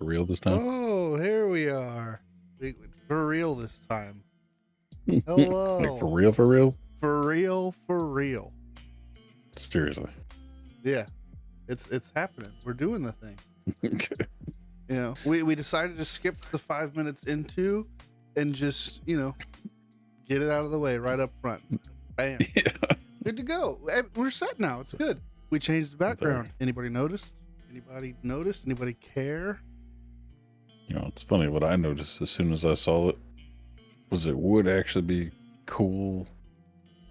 For real this time? Oh, here we are. For real this time. Like Hello. for real, for real? For real, for real. Seriously. Yeah. It's happening. We're doing the thing. Okay. You know, we decided to skip the 5 minutes into and just, get it out of the way right up front. Bam. Yeah. Good to go. We're set now. It's good. We changed the background. Sorry. Anybody noticed? Anybody notice? Anybody care? You know, it's funny what I noticed as soon as I saw it was it would actually be cool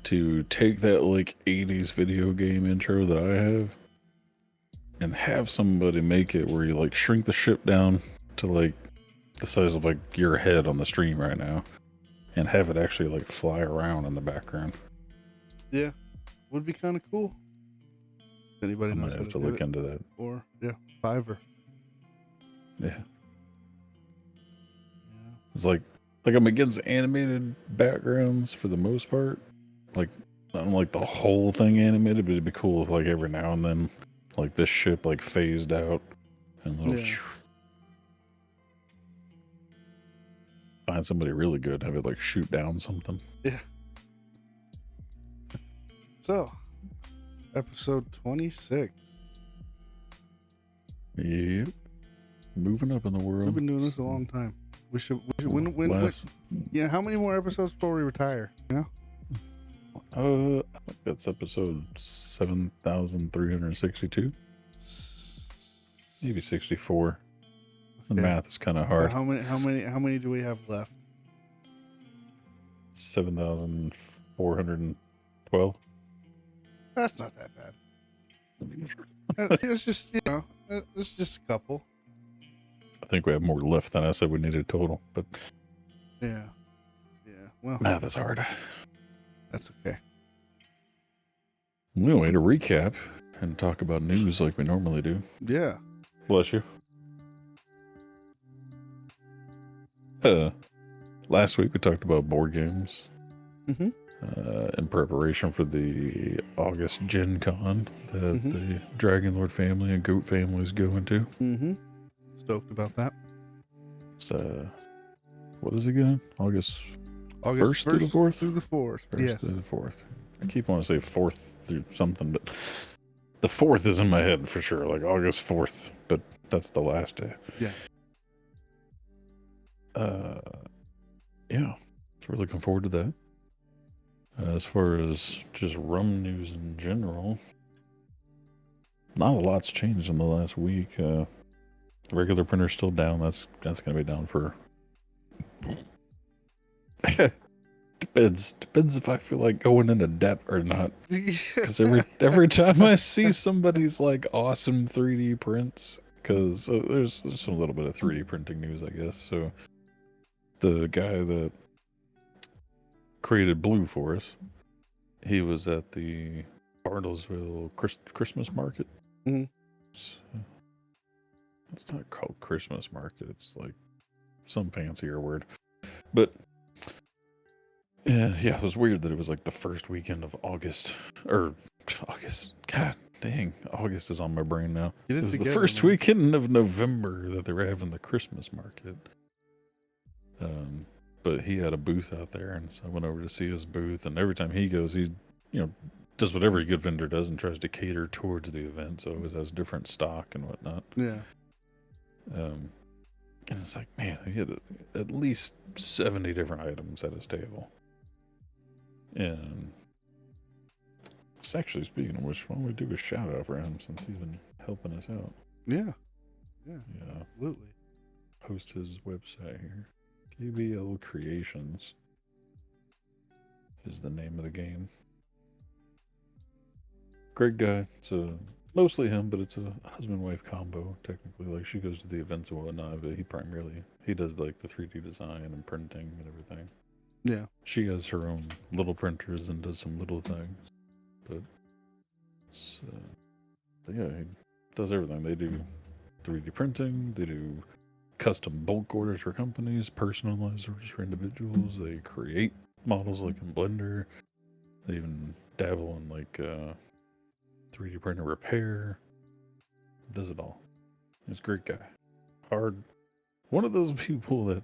to take that like 80s video game intro that I have and have somebody make it where you like shrink the ship down to like the size of like your head on the stream right now and have it actually like fly around in the background. Yeah. Would be kind of cool. Anybody I knows might how have to to do look it? into that. Or Fiverr. Yeah. Yeah. It's like I'm against animated backgrounds for the most part. Like I don't like the whole thing animated, but it'd be cool if like every now and then like this ship like phased out and little find somebody really good, have it like shoot down something. Yeah. So, episode 26. Yep. Think up in the world. We've been doing this a long time. We should when how many more episodes before we retire? You know? I think that's episode 7,362. Maybe 64. The math is kind of hard. How many do we have left? 7,412. That's not that bad. It's just it's just a couple. I think we have more left than I said we needed total, but yeah. Well, math is hard. That's okay. Anyway, to recap and talk about news like we normally do. Yeah. Bless you. Last week we talked about board games. Mm-hmm. In preparation for the August Gen Con that the Dragon Lord family and Goat family is going to. Mm-hmm. Stoked about that. It's what is it again? August 1st through the 4th? Through the 4th. 1st through the 4th. I keep wanting to say 4th through something, but the 4th is in my head for sure, like August 4th, but that's the last day. Yeah. Yeah. So we're looking forward to that. As far as just rum news in general, not a lot's changed in the last week. The regular printer's still down. That's going to be down for... Depends if I feel like going into debt or not. Because every time I see somebody's like awesome 3D prints, because there's a little bit of 3D printing news, I guess. So the guy that created Blue for us, he was at the Bartlesville Christmas market. Mm-hmm. It's not called Christmas market. It's like some fancier word. But yeah, it was weird that it was like the first weekend of August. God dang, August is on my brain now. It was the first weekend of November that they were having the Christmas market. But he had a booth out there, and so I went over to see his booth. And every time he goes, he, does what every good vendor does and tries to cater towards the event. So it always has different stock and whatnot. Yeah. And it's like, man, he had at least 70 different items at his table. And actually, speaking of which, why don't we do a shout out for him since he's been helping us out? Yeah, absolutely. Post his website here. KBL Creations is the name of the game. Great guy. It's mostly him, but it's a husband-wife combo, technically. Like, she goes to the events and whatnot, but he does like the 3D design and printing and everything. Yeah. She has her own little printers and does some little things. But it's, he does everything. They do 3D printing, they do custom bulk orders for companies, personalized orders for individuals. They create models like in Blender. They even dabble in like 3D printer repair. Does it all. He's a great guy. hard. One of those people that,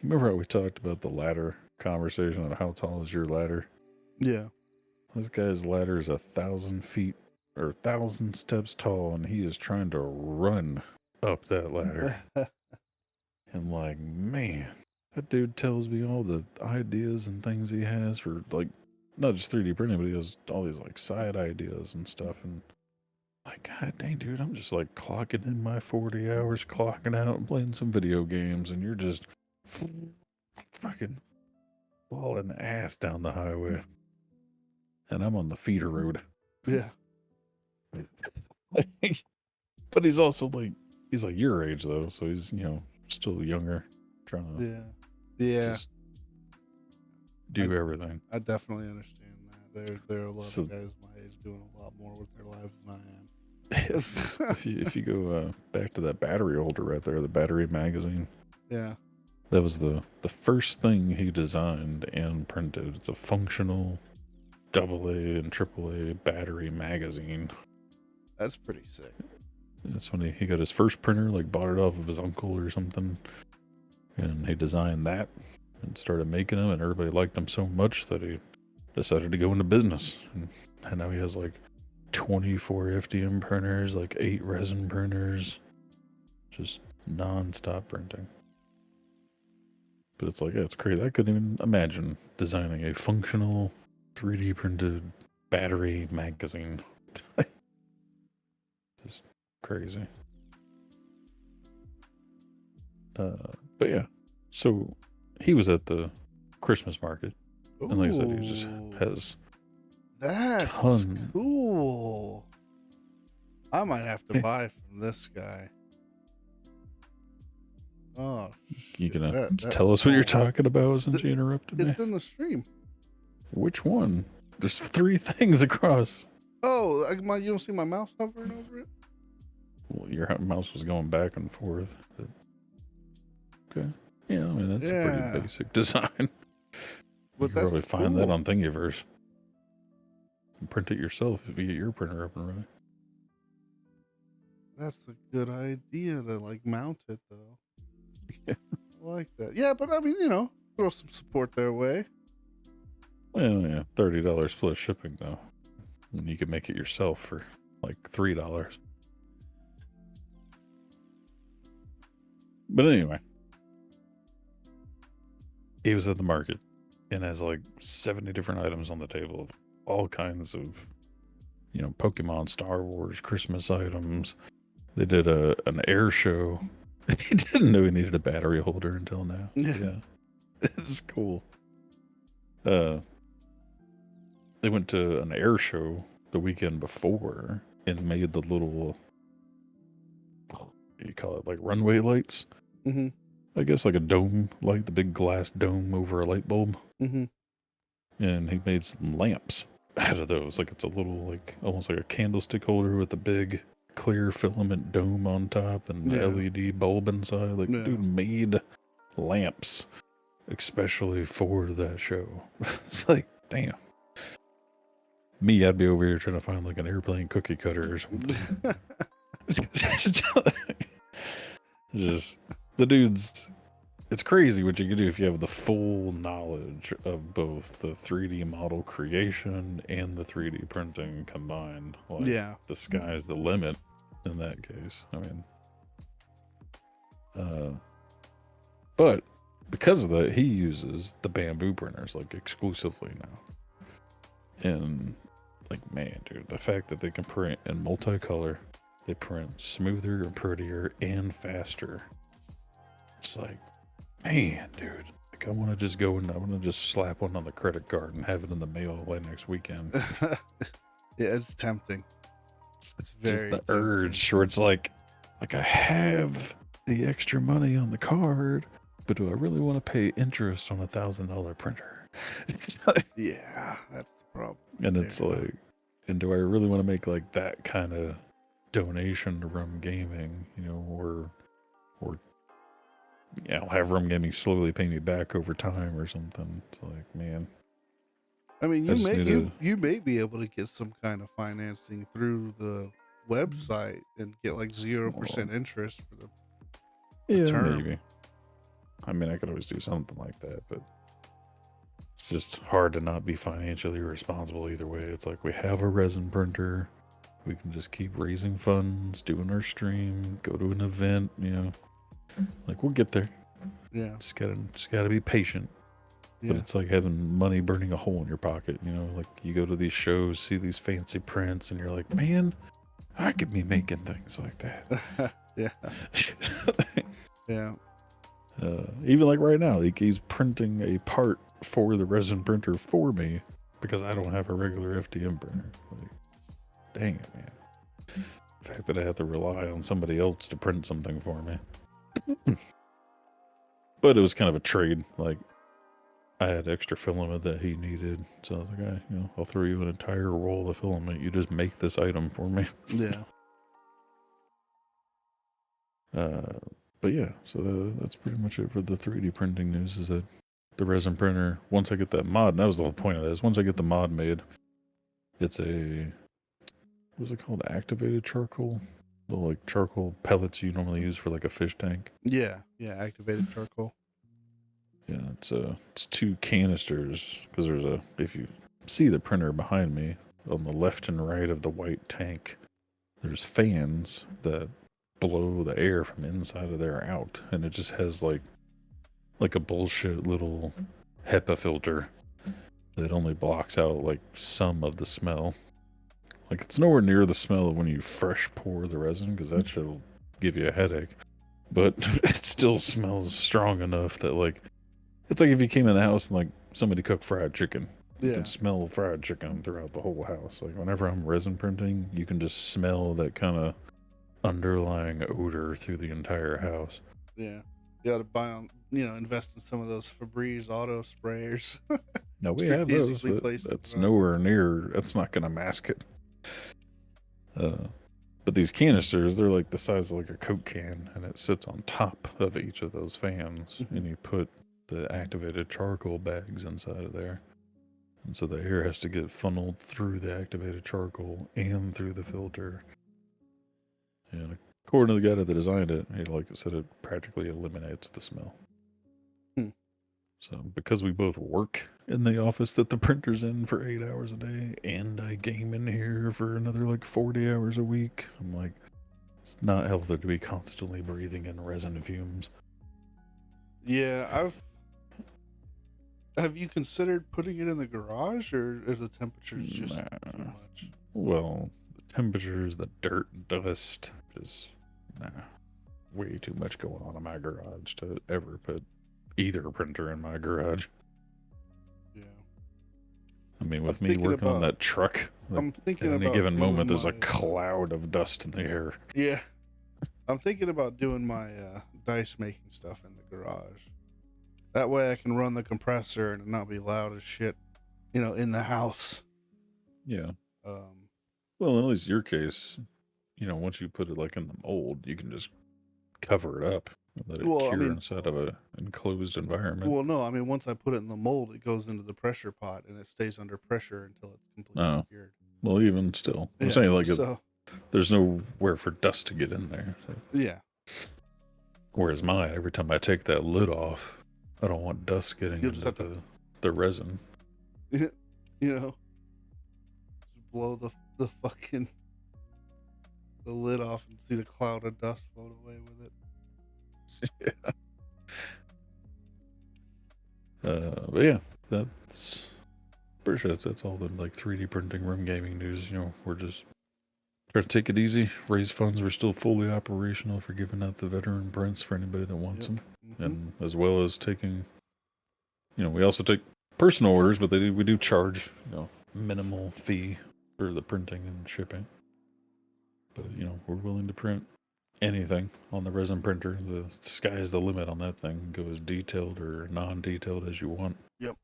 remember how we talked about the ladder conversation of how tall is your ladder? Yeah. This guy's ladder is 1,000 feet or 1,000 steps tall, and he is trying to run up that ladder. And like, man, that dude tells me all the ideas and things he has for like not just 3D printing, but he has all these like side ideas and stuff. And like, God dang, dude, I'm just like clocking in my 40 hours, clocking out and playing some video games, and you're just fucking hauling ass down the highway. And I'm on the feeder road. Yeah. But he's also like, he's like your age though, so he's, still younger, trying to Yeah. just do everything. I definitely understand that. There are a lot So- of guys my age doing a lot more with their lives than I am. if you go back to that battery holder right there, the battery magazine, Yeah. that was the first thing he designed and printed. It's a functional AA and AAA battery magazine. That's pretty sick. That's when he got his first printer, like bought it off of his uncle or something, and he designed that and started making them, and everybody liked them so much that he decided to go into business. And now he has like 24 FDM printers, like 8 resin printers, just non-stop printing. But it's like, yeah, it's crazy. I couldn't even imagine designing a functional 3D printed battery magazine. Just crazy. But yeah, so he was at the Christmas market, and like I said, he just has That's ton. cool. I might have to buy from this guy. Oh, You shit. gonna That tell us what you're oh, talking about since you interrupted me? It's in the stream. Which one? There's 3 things across. Oh, you don't see my mouse hovering over it? Well, your mouse was going back and forth. But... Okay. Yeah, I mean, that's a pretty basic design. You But can probably that's find that cool. on Thingiverse. And print it yourself if you get your printer up and running. That's a good idea to like mount it though. Yeah. I like that. Yeah, but I mean, throw some support their way. Well, yeah, $30 plus shipping though. And you can make it yourself for like $3. But anyway, he was at the market and has like 70 different items on the table of all kinds of, Pokemon, Star Wars, Christmas items. They did an air show. He didn't know he needed a battery holder until now. Yeah. It's cool. They went to an air show the weekend before and made the little, what do you call it, like runway lights? Mm-hmm. I guess like a dome light, the big glass dome over a light bulb. Mm-hmm. And he made some lamps out of those. Like it's a little, like almost like a candlestick holder with a big clear filament dome on top and Yeah. LED bulb inside. Like, dude made lamps especially for that show. It's like, damn. Me, I'd be over here trying to find like an airplane cookie cutter or something. Just the dude's. It's crazy what you can do if you have the full knowledge of both the 3D model creation and the 3D printing combined. Like, the sky's the limit in that case. I mean, but because of that, he uses the bamboo printers like exclusively now. And like, man, dude, the fact that they can print in multicolor, they print smoother and prettier and faster. It's like, man, dude, like I want to just go and I want to just slap one on the credit card and have it in the mail like next weekend. Yeah, it's tempting. It's very just the tempting. urge where it's like I have the extra money on the card, but do I really want to pay interest on $1,000 printer? Yeah, that's the problem. And it's like, and do I really want to make like that kind of donation to RUM-Gaming, or have RUM-Gaming slowly pay me back over time or something? It's like, man. I mean, you may be able to get some kind of financing through the website and get like 0% interest for the Yeah, term. maybe. I mean, I could always do something like that, but it's just hard to not be financially responsible either way. It's like we have a resin printer. We can just keep raising funds, doing our stream, go to an event, you know. Like we'll get there. Yeah. Just gotta be patient. Yeah. But it's like having money burning a hole in your pocket, you know, like you go to these shows, see these fancy prints, and you're like, man, I could be making things like that. Yeah. Yeah. Even like right now, like he's printing a part for the resin printer for me because I don't have a regular FDM printer. Like, dang it, man. The fact that I have to rely on somebody else to print something for me. But it was kind of a trade. Like, I had extra filament that he needed. So I was like, you know, I'll throw you an entire roll of filament. You just make this item for me. Yeah. But yeah, so that's pretty much it for the 3D printing news is that the resin printer, once I get that mod, and that was the whole point of this, once I get the mod made, it's a, what's it called? Activated charcoal? The like charcoal pellets you normally use for like a fish tank. Yeah. Yeah. Activated charcoal. Yeah, it's 2 canisters because there's a, if you see the printer behind me on the left and right of the white tank, there's fans that blow the air from inside of there out, and it just has like a bullshit little HEPA filter that only blocks out like some of the smell. Like it's nowhere near the smell of when you fresh pour the resin because that shit'll give you a headache, but it still smells strong enough that like it's like if you came in the house and like somebody cooked fried chicken. You can smell fried chicken throughout the whole house. Like whenever I'm resin printing, you can just smell that kind of underlying odor through the entire house. Yeah. You ought to buy on, you know, invest in some of those Febreze auto sprayers. No, we have those, but that's nowhere near, that's not going to mask it. But these canisters, they're like the size of like a Coke can, and it sits on top of each of those fans, and you put the activated charcoal bags inside of there. And so the air has to get funneled through the activated charcoal and through the filter. And according to the guy that designed it, he like said it practically eliminates the smell. So because we both work in the office that the printer's in for 8 hours a day, and I game in here for another like 40 hours a week, I'm like, it's not healthy to be constantly breathing in resin fumes. Yeah, have you considered putting it in the garage, or is the temperatures just too much? Well, the temperatures, the dirt, dust, just way too much going on in my garage to ever put either printer in my garage. Yeah. I mean, with me working on that truck, I'm thinking at any given moment, there's a cloud of dust in the air. Yeah. I'm thinking about doing my dice making stuff in the garage. That way I can run the compressor and not be loud as shit, you know, in the house. Yeah. Well, at least your case, you know, once you put it like in the mold, you can just cover it up and let it cure inside of an enclosed environment. Well, no, I mean, once I put it in the mold, it goes into the pressure pot and it stays under pressure until it's completely cured. Well, even still, I'm saying like there's nowhere for dust to get in there. So. Yeah. Whereas mine, every time I take that lid off, I don't want dust getting into the resin. You know, just blow the fucking the lid off and see the cloud of dust float away with it. Yeah. But yeah, that's pretty sure that's all the like 3D printing RUM-Gaming news. You know, we're just trying to take it easy, raise funds. We're still fully operational for giving out the veteran prints for anybody that wants them, and as well as taking. You know, we also take personal orders, but we do charge, you know, minimal fee for the printing and shipping. But, you know, we're willing to print anything on the resin printer. The sky is the limit on that thing. Go as detailed or non-detailed as you want. Yep.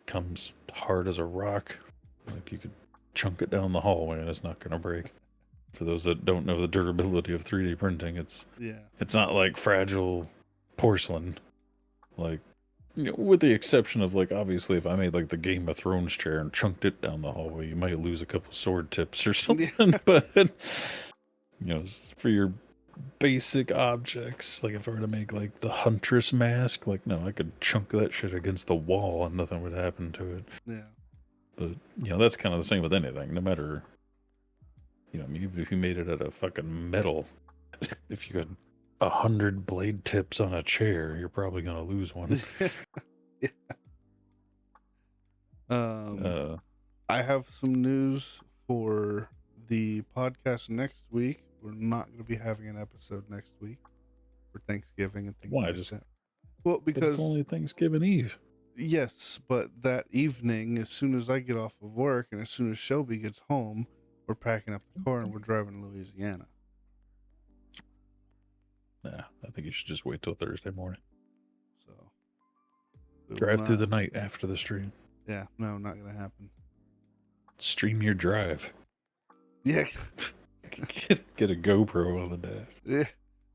Comes hard as a rock. Like you could chunk it down the hallway and it's not going to break. For those that don't know the durability of 3D printing, it's not like fragile porcelain. Like, you know, with the exception of, like, obviously, if I made, like, the Game of Thrones chair and chunked it down the hallway, you might lose a couple sword tips or something. But, you know, for your basic objects. Like if I were to make like the huntress mask, like no, I could chunk that shit against the wall and nothing would happen to it. Yeah. But that's kind of the same with anything. No matter, I mean, even if you made it out of fucking metal, if you had 100 blade tips on a chair, you're probably gonna lose one. Yeah. I have some news for the podcast next week. We're not going to be having an episode next week for Thanksgiving and things Why? like Just that. Well, but it's because only Thanksgiving Eve. yes, but that evening, as soon as I get off of work and as soon as Shelby gets home, we're packing up the car and we're driving to Louisiana. Nah, I think you should just wait till Thursday morning. So we will Drive through not- the night after the stream. Yeah, no, not going to happen. Stream your drive. Yeah. Get a GoPro on the dash. Yeah.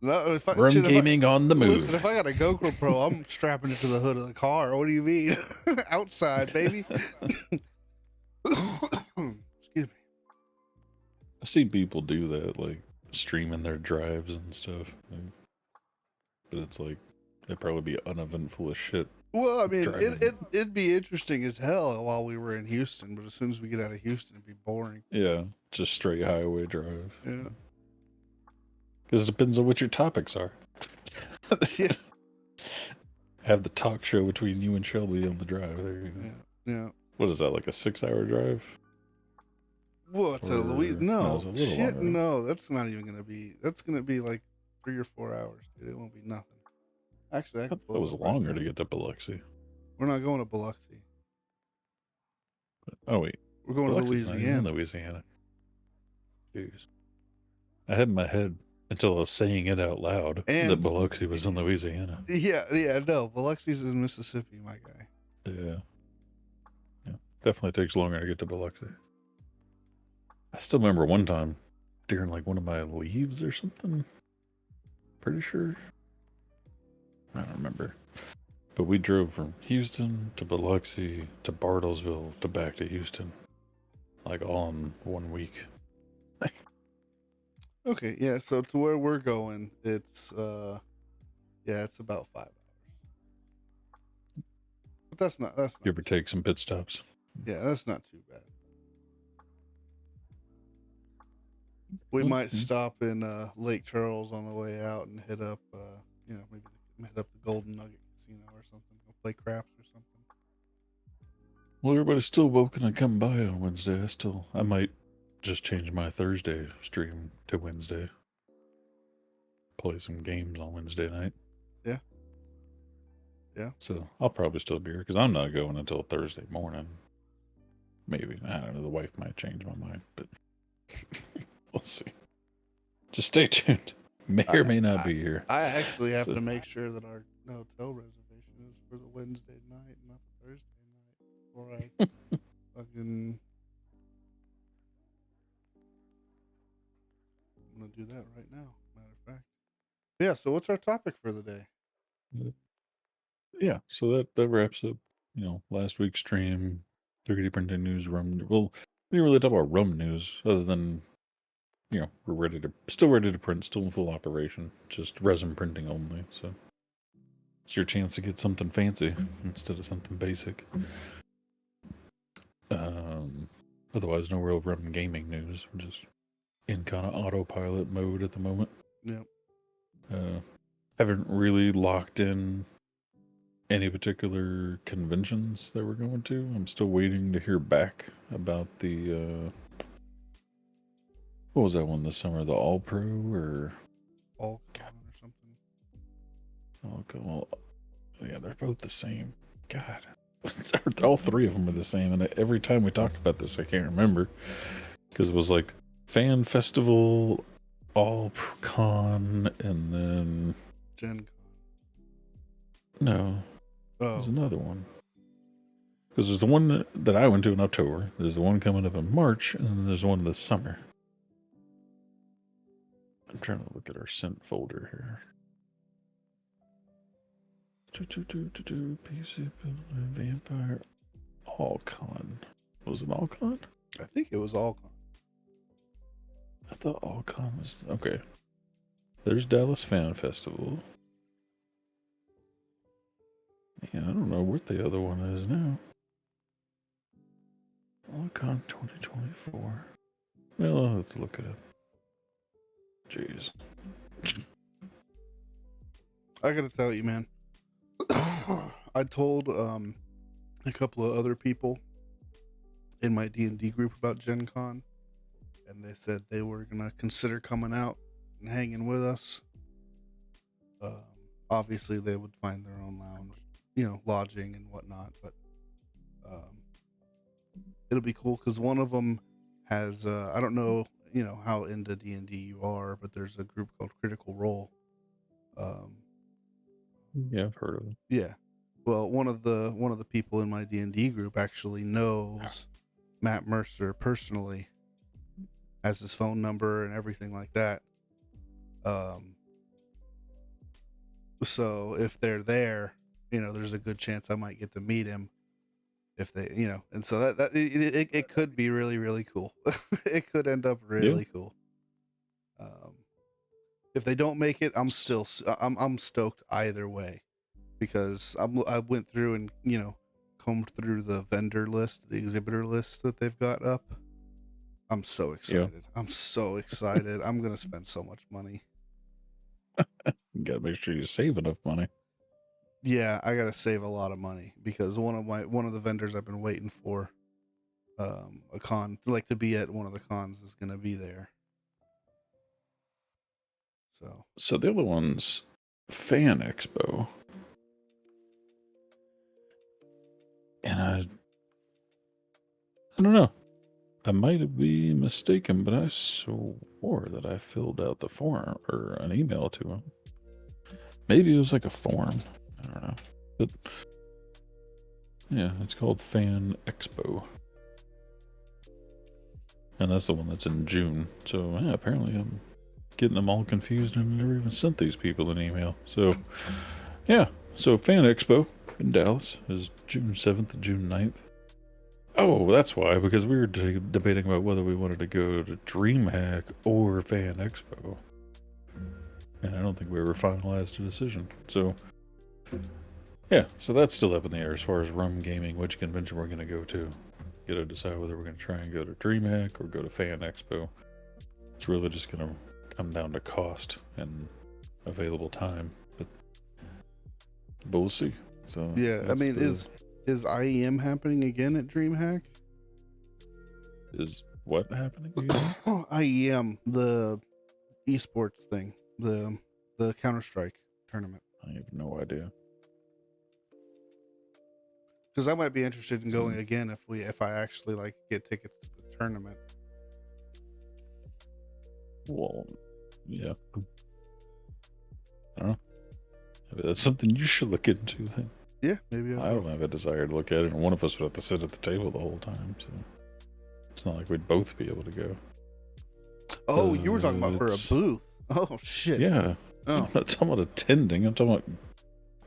No, RUM-Gaming on the move. Listen, if I got a GoPro Pro, I'm strapping it to the hood of the car. What do you mean? Outside, baby. Excuse me. I see people do that, like streaming their drives and stuff. But it's like they'd probably be uneventful as shit. Well, I mean, Driving. it'd be interesting as hell while we were in Houston, but as soon as we get out of Houston, it'd be boring. Yeah, just straight highway drive. Yeah. Because it depends on what your topics are. Yeah. Have the talk show between you and Shelby on the drive. There you go. Yeah. What is that, like a 6-hour drive? What? To Louis? No, No. it's a little Shit, longer. no. That's not even going to be. That's going to be like 3 or 4 hours, dude. It won't be nothing. Actually, I could It pull was it up right longer now. to get to Biloxi. We're not going to Biloxi. Oh, wait. We're going Biloxi's to not even in Louisiana. Louisiana. Jeez. I had in my head until I was saying it out loud And- that Biloxi was in Louisiana. Yeah, no. Biloxi's in Mississippi, my guy. Yeah. Definitely takes longer to get to Biloxi. I still remember one time during like one of my leaves or something. Pretty sure. I don't remember. But we drove from Houston to Biloxi to Bartlesville to back to Houston. Like all in 1 week. Okay, yeah. So to where we're going, it's it's about 5 hours. But that's not Give or take some pit stops. that's not too bad. We might stop in Lake Charles on the way out and hit up maybe hit up the Golden Nugget Casino or something. Go play craps or something. Well, everybody's still welcome to come by on Wednesday. I might just change my Thursday stream to Wednesday. Play some games on Wednesday night. Yeah. Yeah. So I'll probably still be here because I'm not going until Thursday morning. Maybe. I don't know. The wife might change my mind, but we'll see. Just stay tuned. May or may not be here. I actually have So- to make sure that our hotel reservation is for the Wednesday night, not the Thursday night. Before I fucking. I'm gonna do that right now. Matter of fact. Yeah. So what's our topic for the day? Yeah, so that wraps up, last week's stream, 3D printing news, RUM. Well, we didn't really talk about RUM news other than, we're still ready to print, still in full operation, just resin printing only. So it's your chance to get something fancy instead of something basic. Otherwise, no real RUM-Gaming news. We're just in kind of autopilot mode at the moment. Yep. Haven't really locked in any particular conventions that we're going to. I'm still waiting to hear back about the what was that one this summer? The All Pro or All or something. well, yeah, they're both the same. God, all three of them are the same. And every time we talked about this, I can't remember because it was like Fan Festival, All Con, and then Gen Con. no. Oh, There's another one. Because there's the one that I went to in October. There's the one coming up in March, and then there's one this summer. I'm trying to look at our sent folder here. PC Vampire All-Con. Was it All-Con? I think it was All Con. I thought All-Con was... Okay. There's Dallas Fan Festival. Yeah, I don't know what the other one is now. Con 2024. Well, let's look it up. Jeez. I gotta tell you, man. I told a couple of other people in my D&D group about Gen Con, and they said they were gonna consider coming out and hanging with us. Obviously, they would find their own lounge, lodging and whatnot, but it'll be cool because one of them has I don't know how into D&D you are, but there's a group called Critical Role. Yeah, I've heard of it. Yeah. Well, one of the people in my D&D group actually knows Matt Mercer personally, has his phone number and everything like that. So if they're there, there's a good chance I might get to meet him if they, and so that it could be really, really cool. It could end up really cool. If they don't make it, I'm stoked either way, because I went through and combed through the vendor list, the exhibitor list that they've got up. I'm so excited. Yeah. I'm so excited. I'm gonna spend so much money. You gotta make sure you save enough money. Yeah, I gotta save a lot of money because one of the vendors I've been waiting for, a con, like to be at one of the cons, is gonna be there. So the other one's Fan Expo, and I don't know. I might be mistaken, but I swore that I filled out the form or an email to him. Maybe it was like a form. I don't know. But yeah, it's called Fan Expo. And that's the one that's in June. So yeah, apparently I'm getting them all confused and I never even sent these people an email. So yeah, so Fan Expo in Dallas is June 7th to June 9th. Oh, that's why, because we were debating about whether we wanted to go to DreamHack or Fan Expo. And I don't think we ever finalized a decision. So, yeah, so that's still up in the air as far as RUM-Gaming, which convention we're going to go to. Got to decide whether we're going to try and go to DreamHack or go to Fan Expo. It's really just going to come down to cost and available time. But we'll see. So yeah, I mean, is IEM happening again at DreamHack? Is what happening again? IEM, the esports thing, the Counter-Strike tournament. I have no idea. Because I might be interested in going again if I actually get tickets to the tournament. Well, yeah. I don't know. Maybe that's something you should look into then. Yeah, maybe I don't have a desire to look at it, and one of us would have to sit at the table the whole time, so it's not like we'd both be able to go. Oh, you were talking about for a booth. Oh, shit. Yeah. Oh. I'm not talking about attending. I'm talking about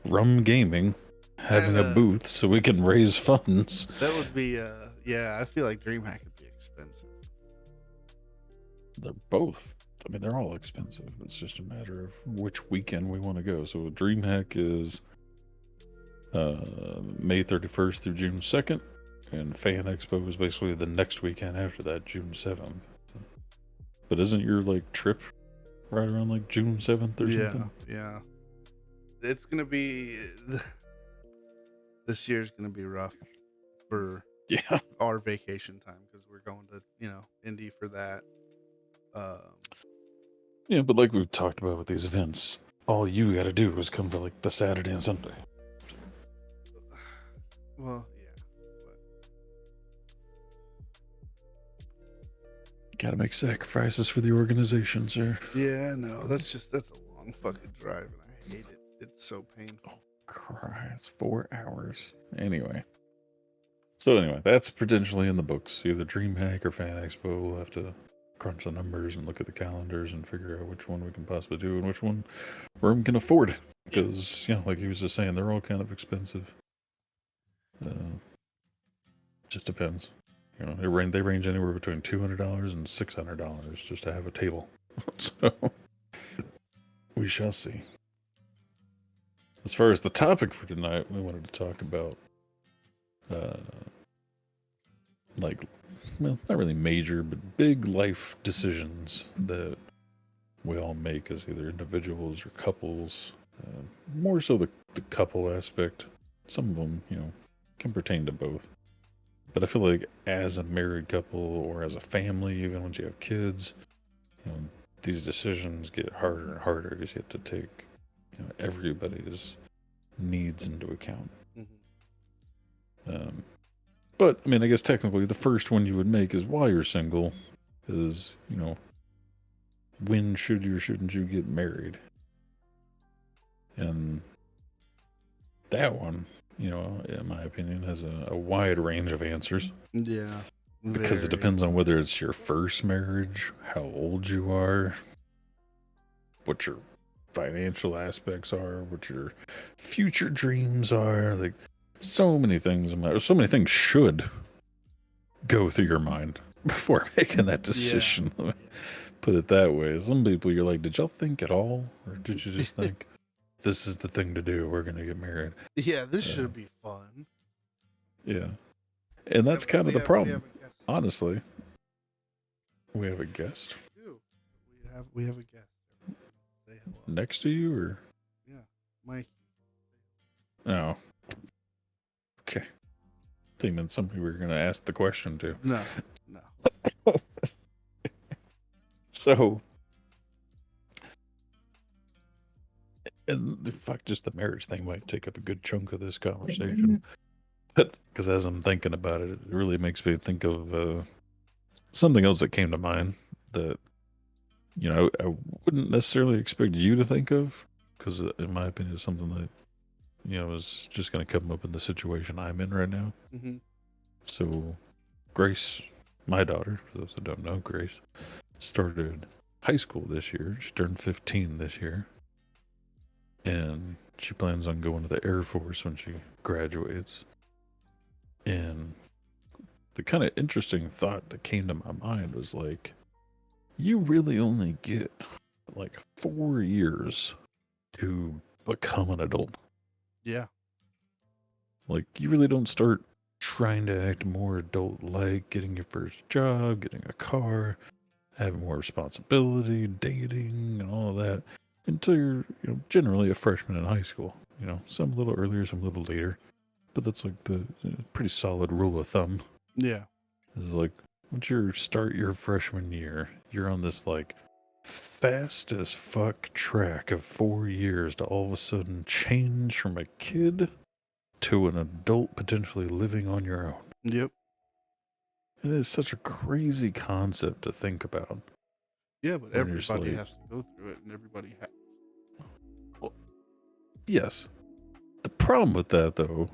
RUM-Gaming having a booth so we can raise funds. That would be, yeah, I feel like DreamHack would be expensive. They're both. I mean, they're all expensive. It's just a matter of which weekend we want to go. So DreamHack is May 31st through June 2nd, and Fan Expo is basically the next weekend after that, June 7th. But isn't your trip right around June 7th or something? Yeah. It's gonna be this year's gonna be rough for our vacation time because we're going to Indy for that. Yeah, but like we've talked about with these events, all you got to do is come for the Saturday and Sunday. Well, yeah, but gotta make sacrifices for the organization, sir. Yeah, no, that's a long fucking drive, and I hate it. It's so painful. Oh, Christ, 4 hours. Anyway. So anyway, that's potentially in the books. Either DreamHack or Fan Expo. We'll have to crunch the numbers and look at the calendars and figure out which one we can possibly do and which one RUM can afford. Because, like he was just saying, they're all kind of expensive. Just depends. They range anywhere between $200 and $600 just to have a table. So We shall see. As far as the topic for tonight, we wanted to talk about, uh, like, well, not really major, but big life decisions that we all make as either individuals or couples. More so the couple aspect. Some of them, can pertain to both. But I feel like as a married couple or as a family, even once you have kids, you know, these decisions get harder and harder because you have to take, everybody's needs into account. Mm-hmm. But I mean, I guess technically the first one you would make is while you're single, is when should you or shouldn't you get married? And that one, in my opinion, has a wide range of answers. Yeah. Because it depends on whether it's your first marriage, how old you are, what your financial aspects are, what your future dreams are. Like, so many things so many things should go through your mind before making that decision. Yeah. Put it that way. Some people, you're like, did y'all think at all? Or did you just think, this is the thing to do? We're going to get married. Yeah, this should be fun. Yeah. And that's kind of the problem, honestly. We have a guest. We have a guest. Say hello. Next to you, or? Yeah, Mike. Oh. Okay. Thinking that somebody we were going to ask the question to. No. So, and just the marriage thing might take up a good chunk of this conversation. But because as I'm thinking about it, it really makes me think of something else that came to mind that, I wouldn't necessarily expect you to think of, because in my opinion, it's something that, is just going to come up in the situation I'm in right now. Mm-hmm. So, Grace, my daughter, for those that don't know, Grace, started high school this year. She turned 15 this year. And she plans on going to the Air Force when she graduates. And the kind of interesting thought that came to my mind was like, you really only get like 4 years to become an adult. Yeah. Like, you really don't start trying to act more adult-like, getting your first job, getting a car, having more responsibility, dating, and all of that, until you're, generally a freshman in high school. Some a little earlier, some a little later. But that's like the pretty solid rule of thumb. Yeah. It's like, once you start your freshman year, you're on this like fast as fuck track of 4 years to all of a sudden change from a kid to an adult potentially living on your own. Yep. It is such a crazy concept to think about. Yeah, but everybody has to go through it, and everybody has. Well, yes. The problem with that, though,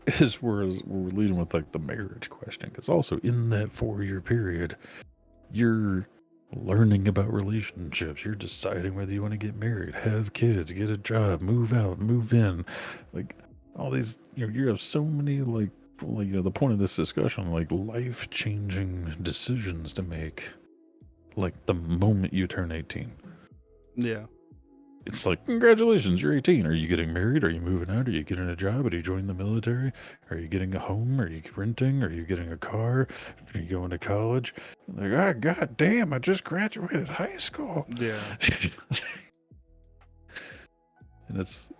is we're leading with like the marriage question, because also in that 4-year period, you're learning about relationships. You're deciding whether you want to get married, have kids, get a job, move out, move in, like all these. You have so many like the point of this discussion, like life-changing decisions to make, like the moment you turn 18. Yeah. It's like, congratulations, you're 18. Are you getting married? Are you moving out? Are you getting a job? Are you joining the military? Are you getting a home? Are you renting? Are you getting a car? Are you going to college? Like, god damn, I just graduated high school. Yeah. And it's,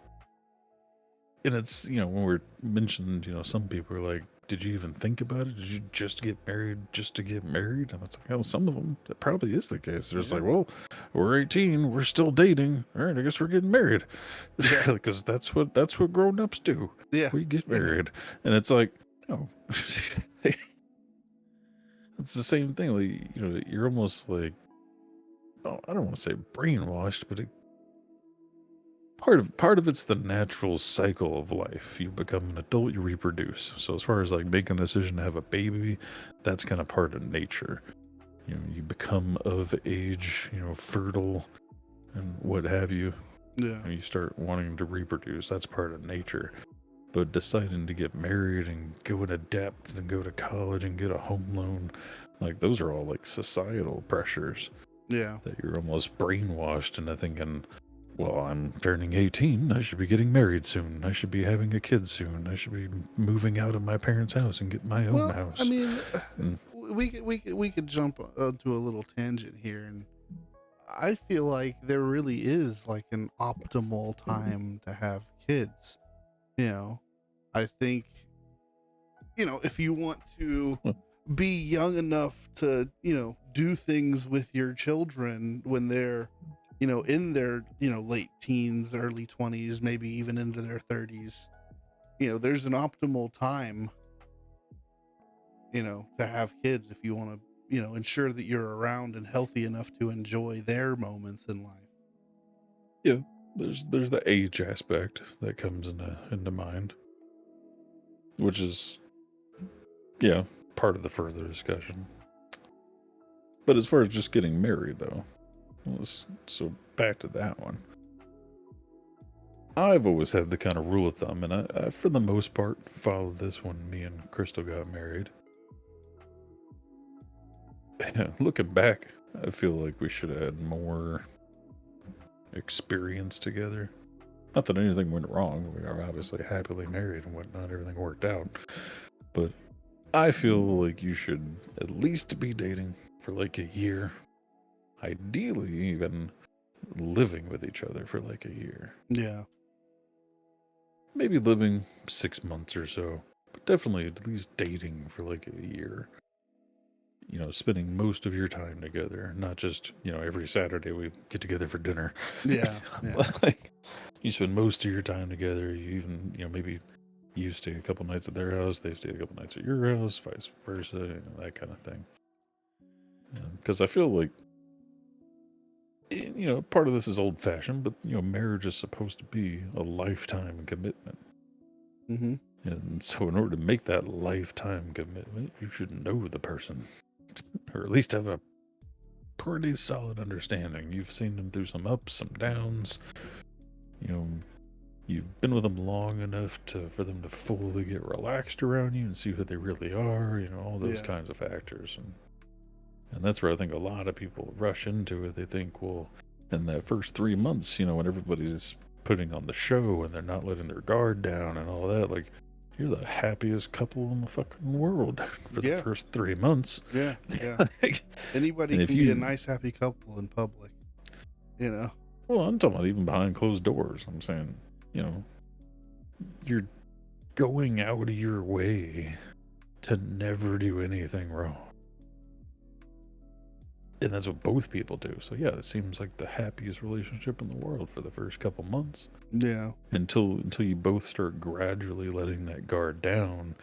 when we're mentioned, some people are like, did you even think about it? Did you just get married just to get married? And it's like, some of them, that probably is the case. They're just like, well, we're 18, we're still dating. All right, I guess we're getting married. Because that's what grown-ups do. Yeah. We get married. And it's like, no. It's the same thing. Like, you're almost like, I don't want to say brainwashed, but part of it's the natural cycle of life. You become an adult, you reproduce. So as far as like making a decision to have a baby, that's kind of part of nature. You become of age, fertile and what have you. Yeah. And you start wanting to reproduce. That's part of nature. But deciding to get married and go into debt and go to college and get a home loan, like those are all like societal pressures. Yeah. That you're almost brainwashed into thinking, well, I'm turning 18. I should be getting married soon. I should be having a kid soon. I should be moving out of my parents' house and get my own Well, I house. mean, And we could jump to a little tangent here, and I feel like there really is like an optimal time to have kids. You know, I think, if you want to well, be young enough to, do things with your children when they're, in their, late teens, early 20s, maybe even into their 30s, there's an optimal time, to have kids if you want to, ensure that you're around and healthy enough to enjoy their moments in life. yeah, there's the age aspect that comes into mind, which is yeah part of the further discussion. But as far as just getting married, though, so back to that one. I've always had the kind of rule of thumb, and I for the most part, followed this when me and Crystal got married. Looking back, I feel like we should have had more experience together. Not that anything went wrong. We are obviously happily married and whatnot. Everything worked out. But I feel like you should at least be dating for like a year. Ideally, even living with each other for like a year. Yeah. Maybe living 6 months or so. But definitely at least dating for like a year. Spending most of your time together, not just, every Saturday we get together for dinner. Yeah. Yeah. Like, you spend most of your time together. You even, maybe you stay a couple nights at their house, they stay a couple nights at your house, vice versa, that kind of thing. Because I feel like, part of this is old fashioned, but, marriage is supposed to be a lifetime commitment. Mm-hmm. And so, in order to make that lifetime commitment, you should know the person, or at least have a pretty solid understanding. You've seen them through some ups, some downs. You know, you've been with them long enough for them to fully get relaxed around you and see who they really are. All those Yeah. kinds of factors, and that's where I think a lot of people rush into it. They think, well, in that first 3 months, when everybody's putting on the show and they're not letting their guard down and all that, like, you're the happiest couple in the fucking world for the Yeah. first 3 months. Yeah. Yeah. Anybody And if can be a you, nice, happy couple in public, you know? well, I'm talking about even behind closed doors. I'm saying, you're going out of your way to never do anything wrong. And that's what both people do. So yeah, it seems like the happiest relationship in the world for the first couple months. Yeah. Until you both start gradually letting that guard down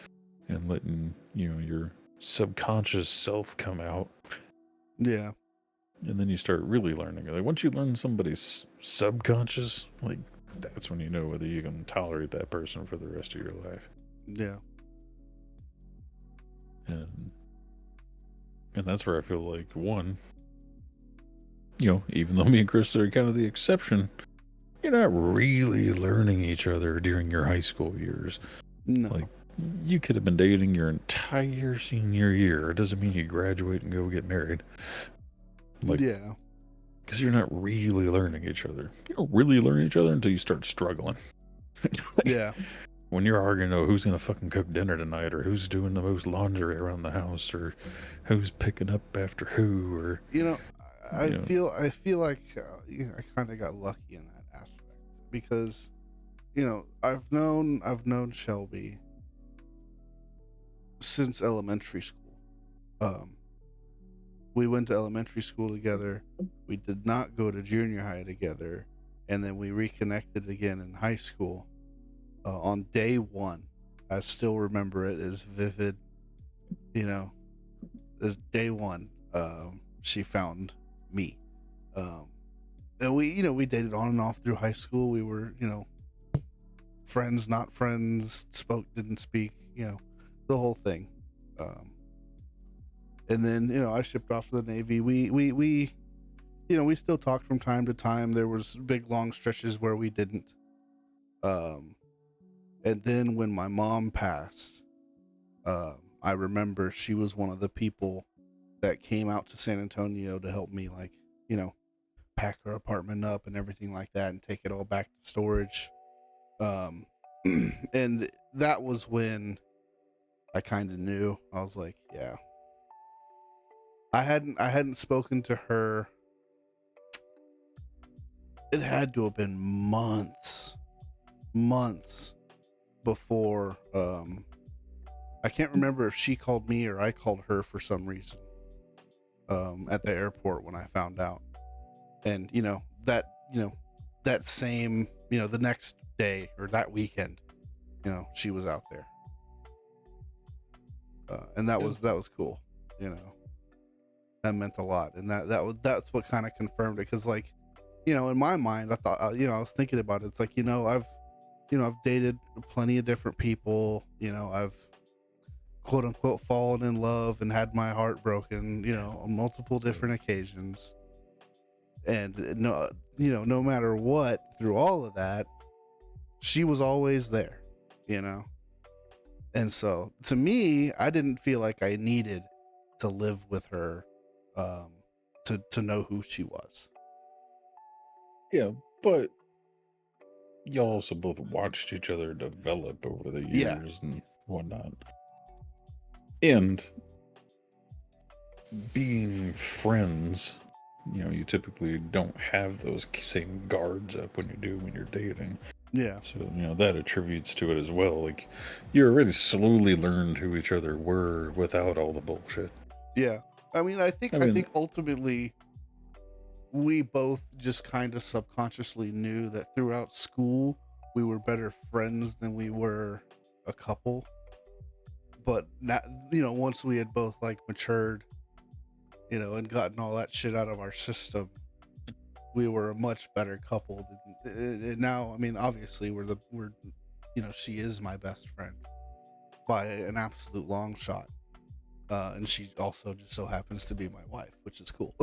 and letting, your subconscious self come out. Yeah. And then you start really learning. Like once you learn somebody's subconscious, like that's when you know whether you can tolerate that person for the rest of your life. Yeah. And that's where I feel like one, even though me and Chris are kind of the exception, you're not really learning each other during your high school years. No. Like you could have been dating your entire senior year. It doesn't mean you graduate and go get married. Like, yeah. because you're not really learning each other. You don't really learn each other until you start struggling. Yeah. When you're arguing over who's gonna fucking cook dinner tonight, or who's doing the most laundry around the house, or who's picking up after who, or I you know, feel like I kind of got lucky in that aspect because I've known Shelby since elementary school. We went to elementary school together. We did not go to junior high together, and then we reconnected again in high school. On day one, I still remember it as vivid. As day one, she found me, and we dated on and off through high school. We were friends, not friends, spoke, didn't speak, the whole thing. And then I shipped off to the Navy. We still talked from time to time. There was big long stretches where we didn't. And then when my mom passed, I remember she was one of the people that came out to San Antonio to help me, like, pack her apartment up and everything like that and take it all back to storage. Um, and that was when I kind of knew. I was like, yeah. I hadn't spoken to her. It had to have been months before. I can't remember if she called me or I called her for some reason. At the airport when I found out, and that same, the next day or that weekend, she was out there, and that was cool. That meant a lot, and that's what kind of confirmed it, because like, in my mind, I thought, I was thinking about it. It's like, I've dated plenty of different people. I've quote unquote fallen in love and had my heart broken, on multiple different occasions. And no matter what, through all of that, she was always there, And so to me, I didn't feel like I needed to live with her, to know who she was. Yeah, but y'all also both watched each other develop over the Yeah. years and whatnot. And being friends, you typically don't have those same guards up when you're dating. Yeah. So, that attributes to it as well. Like, you already slowly learned who each other were without all the bullshit. Yeah. I mean, I think ultimately we both just kind of subconsciously knew that throughout school we were better friends than we were a couple. But not, once we had both like matured, and gotten all that shit out of our system, we were a much better couple. And now, I mean, obviously we're she is my best friend by an absolute long shot. And she also just so happens to be my wife, which is cool.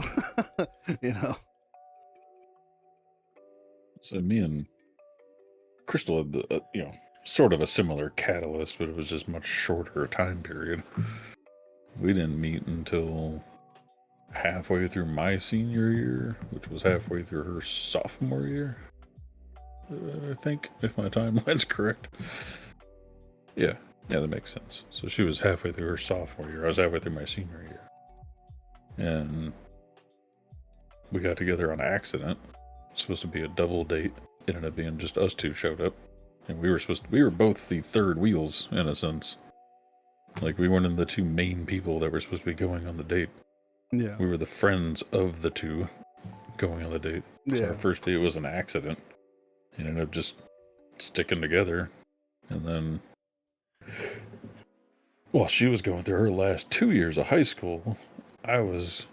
So me and Crystal had, sort of a similar catalyst, but it was just much shorter time period. We didn't meet until halfway through my senior year, which was halfway through her sophomore year. I think, if my timeline's correct. Yeah, that makes sense. So she was halfway through her sophomore year. I was halfway through my senior year. And we got together on accident. It was supposed to be a double date. It ended up being just us two showed up. And we were both the third wheels, in a sense. Like, we weren't in the two main people that were supposed to be going on the date. Yeah. We were the friends of the two going on the date. Yeah. So our first date was an accident. It ended up just sticking together. And then, while she was going through her last 2 years of high school, I was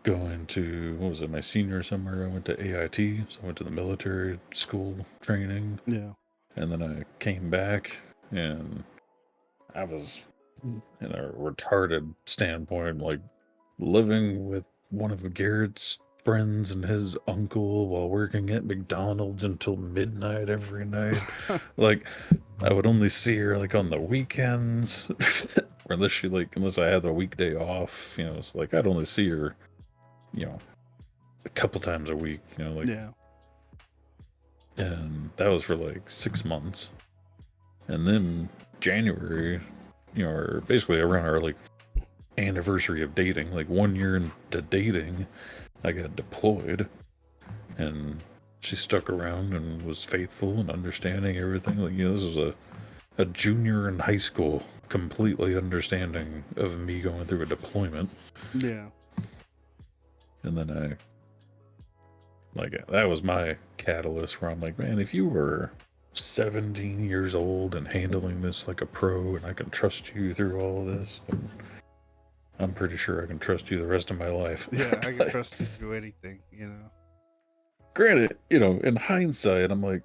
going to, my senior summer, I went to AIT. So I went to the military school training. Yeah. And then I came back, and I was, in a retarded standpoint, like, living with one of Garrett's friends and his uncle while working at McDonald's until midnight every night. Like, I would only see her like on the weekends, or unless I had the weekday off. It's like I'd only see her, a couple times a week. Yeah. And that was for like 6 months, and then January, or basically around our like anniversary of dating, like 1 year into dating, I got deployed, and she stuck around and was faithful and understanding everything. Like, this was a junior in high school, completely understanding of me going through a deployment. Yeah. And then that was my catalyst, where I'm like, man, if you were 17 years old and handling this like a pro, and I can trust you through all of this, then I'm pretty sure I can trust you the rest of my life. Yeah, I can trust you through anything, Granted, in hindsight, I'm like,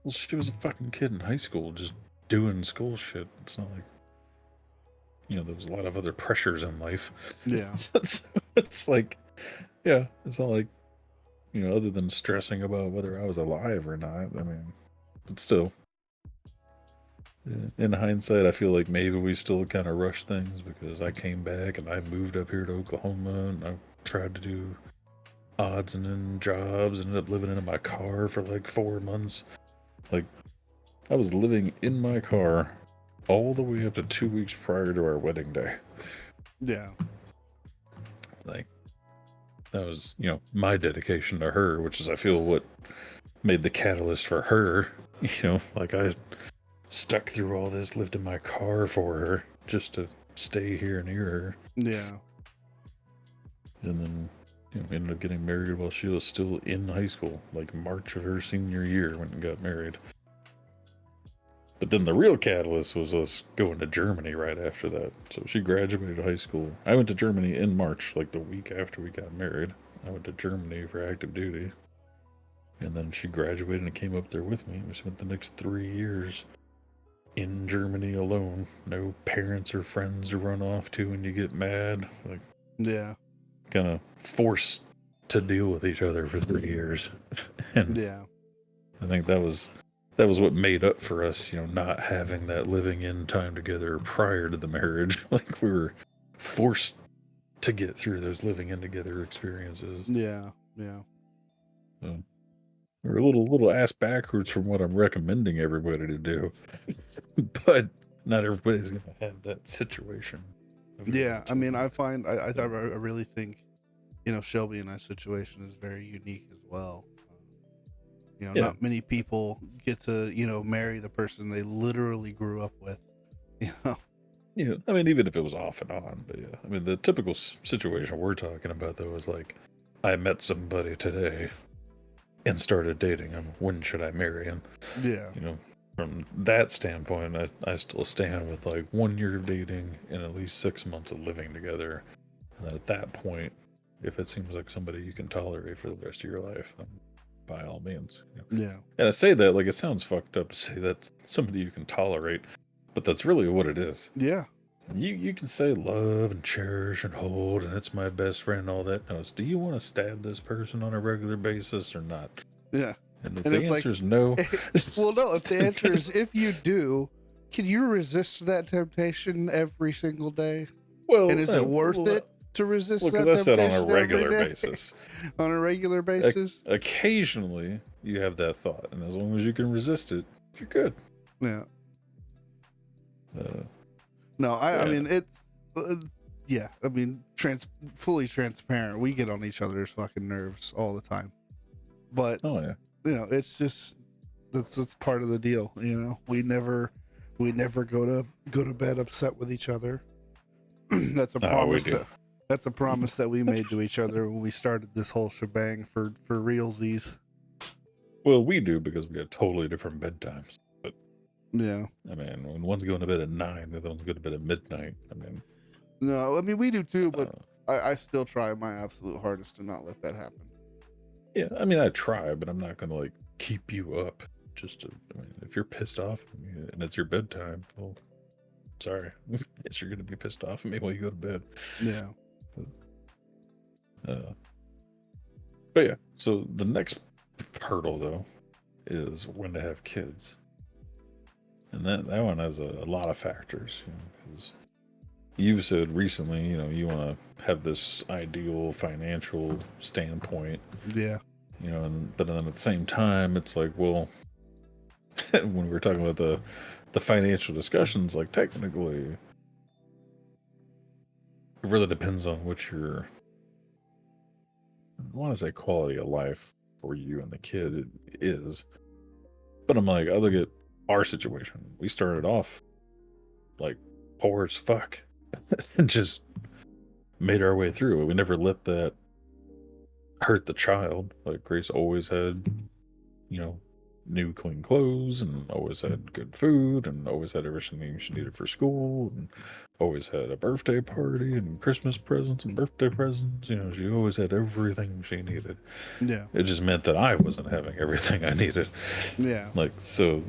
well, she was a fucking kid in high school just doing school shit. It's not like, there was a lot of other pressures in life. Yeah. It's like, yeah, it's not like, other than stressing about whether I was alive or not. I mean, but still. In hindsight, I feel like maybe we still kind of rushed things, because I came back and I moved up here to Oklahoma, and I tried to do odds and end jobs, ended up living in my car for like 4 months. Like, I was living in my car all the way up to 2 weeks prior to our wedding day. Yeah. Like, that was, you know, my dedication to her, which is, I feel, what made the catalyst for her. You know, like, I stuck through all this, lived in my car for her just to stay here near her. Yeah. And then, you know, ended up getting married while she was still in high school, like March of her senior year when we got married. But then the real catalyst was us going to Germany right after that. So she graduated high school. I went to Germany in March, like the week after we got married. I went to Germany for active duty. And then she graduated and came up there with me. We spent the next 3 years in Germany alone. No parents or friends to run off to when you get mad. Like, Yeah. kind of forced to deal with each other for 3 years. And Yeah. I think that was what made up for us, you know, not having that living in time together prior to the marriage. Like, we were forced to get through those living in together experiences. Yeah. Yeah. So we're a little ass backwards from what I'm recommending everybody to do. But not everybody's gonna have that situation. Yeah. I mean, I really think, you know, Shelby and I's situation is very unique as well. You know, Yeah. not many people get to, you know, marry the person they literally grew up with. You know. Yeah, I mean, even if it was off and on, but yeah, I mean, the typical situation we're talking about though is like, I met somebody today and started dating him. When should I marry him? Yeah. You know, from that standpoint, I still stand with like 1 year of dating and at least 6 months of living together. And then at that point, if it seems like somebody you can tolerate for the rest of your life, then by all means. You know? Yeah. And I say that like it sounds fucked up to say that's somebody you can tolerate, but that's really what it is. Yeah. You can say love and cherish and hold and it's my best friend and all that. No, it's, do you want to stab this person on a regular basis or not? Yeah. And if And the it's like, answer is no, well, no, if the answer is if you do, can you resist that temptation every single day? well, And is it worth it to resist Look, that as I said, temptation on a regular every day? basis. On a regular basis? Occasionally, you have that thought, and as long as you can resist it, you're good. Yeah. Uh, No, I yeah. mean, it's, yeah, I mean, fully transparent. We get on each other's fucking nerves all the time. But, Oh yeah. you know, it's just, that's part of the deal. You know, we never go to bed upset with each other. That's a promise that's a promise that we made to each other when we started this whole shebang for realsies. Well, we do because we have totally different bedtimes. But Yeah. I mean, when one's going to bed at 9, the other one's going to bed at midnight. I mean, No, I mean we do too, but I still try my absolute hardest to not let that happen. Yeah, I mean, I try, but I'm not going to like keep you up just to. I mean, if you're pissed off and it's your bedtime, well, sorry, yes, you're going to be pissed off at me while you go to bed. Yeah. But yeah, so the next hurdle though is when to have kids, and that one has a lot of factors. You know, 'cause you've said recently, you know, you want to have this ideal financial standpoint. Yeah. You know, but then at the same time, it's like, well, when we were talking about the financial discussions, like technically, it really depends on what your, I want to say quality of life for you and the kid is. But I'm like, I look at our situation. We started off like poor as fuck and just made our way through it. We never let that hurt the child. Like Grace always had, you know, new clean clothes and always had good food and always had everything she needed for school and always had a birthday party and Christmas presents and birthday presents. You know, she always had everything she needed. Yeah. It just meant that I wasn't having everything I needed. Yeah. Like, so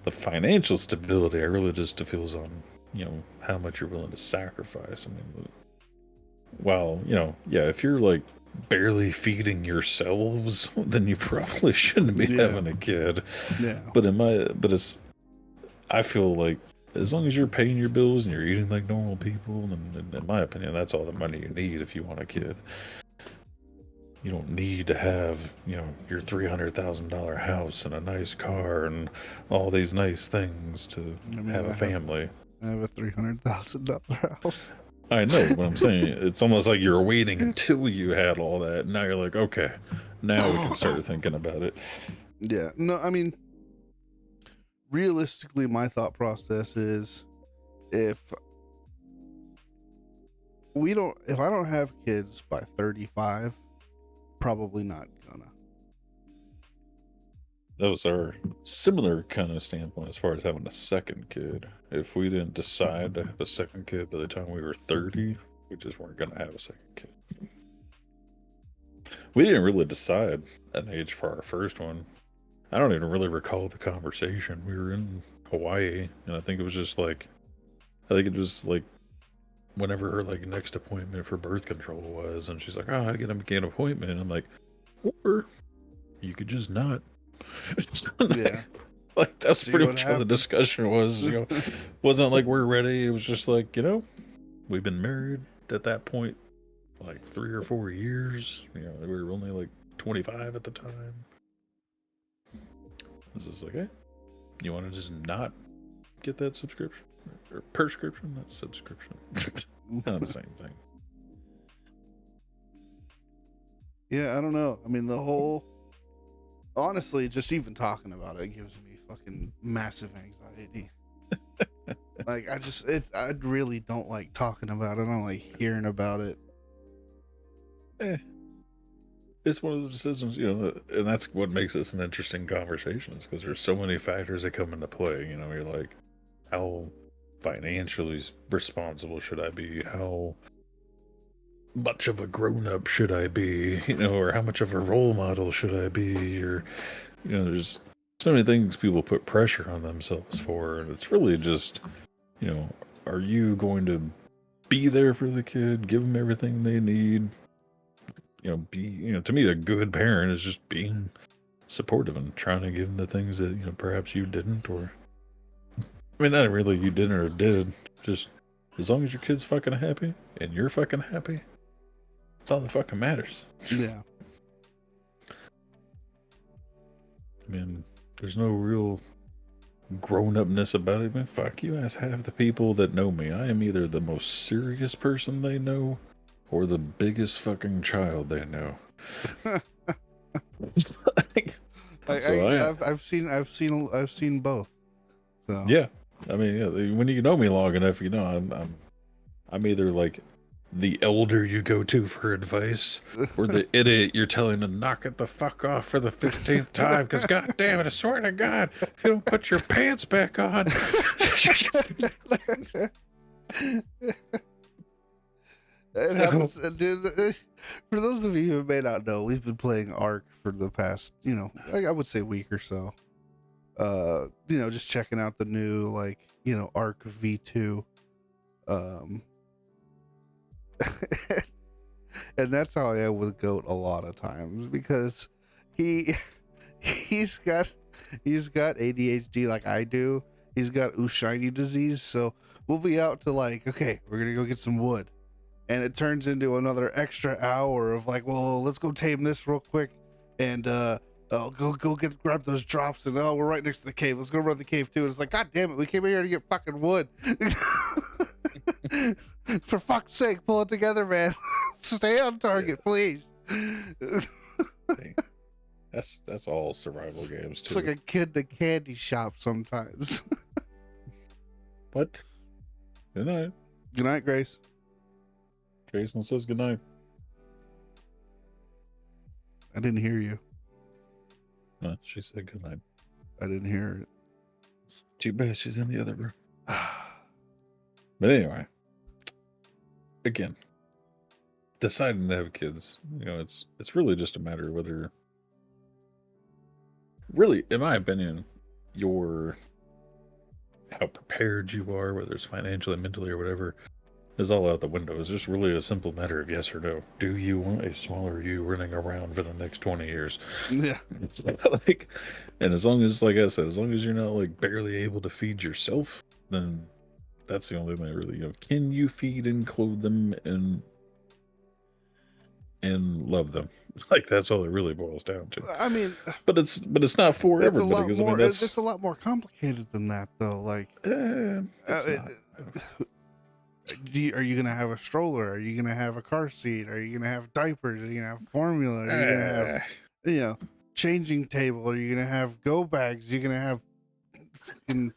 the financial stability, I really just depends on, you know, how much you're willing to sacrifice. I mean, well, you know, yeah, if you're like barely feeding yourselves, then you probably shouldn't be having a kid. Yeah. But it's, I feel like as long as you're paying your bills and you're eating like normal people, then in my opinion, that's all the money you need if you want a kid. you don't need to have, your $300,000 house and a nice car and all these nice things to I mean, have a family. I have a $300,000 house. I know, but I'm saying it's almost like you're waiting until you had all that. And now you're like, okay, now we can start thinking about it. Yeah. No, I mean, realistically, my thought process is if I don't have kids by 35, probably not gonna. That was our similar kind of standpoint as far as having a second kid. If we didn't decide to have a second kid by the time we were 30, we just weren't going to have a second kid. We didn't really decide an age for our first one. I don't even really recall the conversation. We were in Hawaii, and I think it was just like, whenever her like next appointment for birth control was, and she's like, "Oh, I gotta make an appointment." And I'm like, or you could just not. Yeah. Like that's See pretty what much how the happens. discussion was. Wasn't like we're ready. It was just like, we've been married at that point like 3 or 4 years. We were only like 25 at the time. This is like, hey, you want to just not get that subscription or prescription? Not subscription. Not the same thing. Yeah, I don't know. I mean, honestly, just even talking about it gives me fucking massive anxiety. Like, I really don't like talking about it. I don't like hearing about it. It's one of those decisions, and that's what makes this an interesting conversation, is because there's so many factors that come into play. You're like, how financially responsible should I be? How much of a grown-up should I be? Or how much of a role model should I be? Or, there's so many things people put pressure on themselves for, and it's really just, are you going to be there for the kid, give them everything they need? To me, a good parent is just being supportive and trying to give them the things that, perhaps you didn't, or, I mean, not really you didn't or did, just as long as your kid's fucking happy and you're fucking happy, that's all that fucking matters. Yeah. I mean, there's no real grown-upness about it. Man, fuck, you ask half the people that know me, I am either the most serious person they know or the biggest fucking child they know. I've seen both. So. Yeah, I mean, yeah, when you know me long enough, I'm either like the elder you go to for advice, or the idiot you're telling to knock it the fuck off for the 15th time. Because god damn it, I swear to God, if you don't put your pants back on. It happens, dude. For those of you who may not know, we've been playing Ark for the past, I would say week or so. Just checking out the new Ark V2. And that's how I am with Goat a lot of times, because he's got ADHD like I do. He's got Ushiny disease, so we'll be out to okay, we're gonna go get some wood, and it turns into another extra hour of well, let's go tame this real quick, and grab those drops, and we're right next to the cave. Let's go run the cave too. And it's like, god damn it, we came here to get fucking wood. For fuck's sake, pull it together, man. Stay on target, please. That's all survival games too. It's like a kid in a candy shop sometimes. What? Good night. Good night, Grace. Jason says good night. I didn't hear you. No, she said good night. I didn't hear it. It's too bad she's in the other room. But anyway, again, deciding to have kids, it's really just a matter of whether, really, in my opinion, how prepared you are, whether it's financially, mentally, or whatever, is all out the window. It's just really a simple matter of yes or no. Do you want a smaller you running around for the next 20 years? Yeah. And as long as, like I said, as long as you're not barely able to feed yourself, then that's the only thing that really, can you feed and clothe them and and love them. Like that's all it really boils down to. I mean, But it's not for it's a everybody lot because I more. mean It's that's a lot more complicated than that, though. Like, it's uh, not. are you gonna have a stroller? Are you gonna have a car seat? Are you gonna have diapers? Are you gonna have formula? Are you gonna have, you know, changing table? Are you gonna have go bags? Are you gonna have fucking,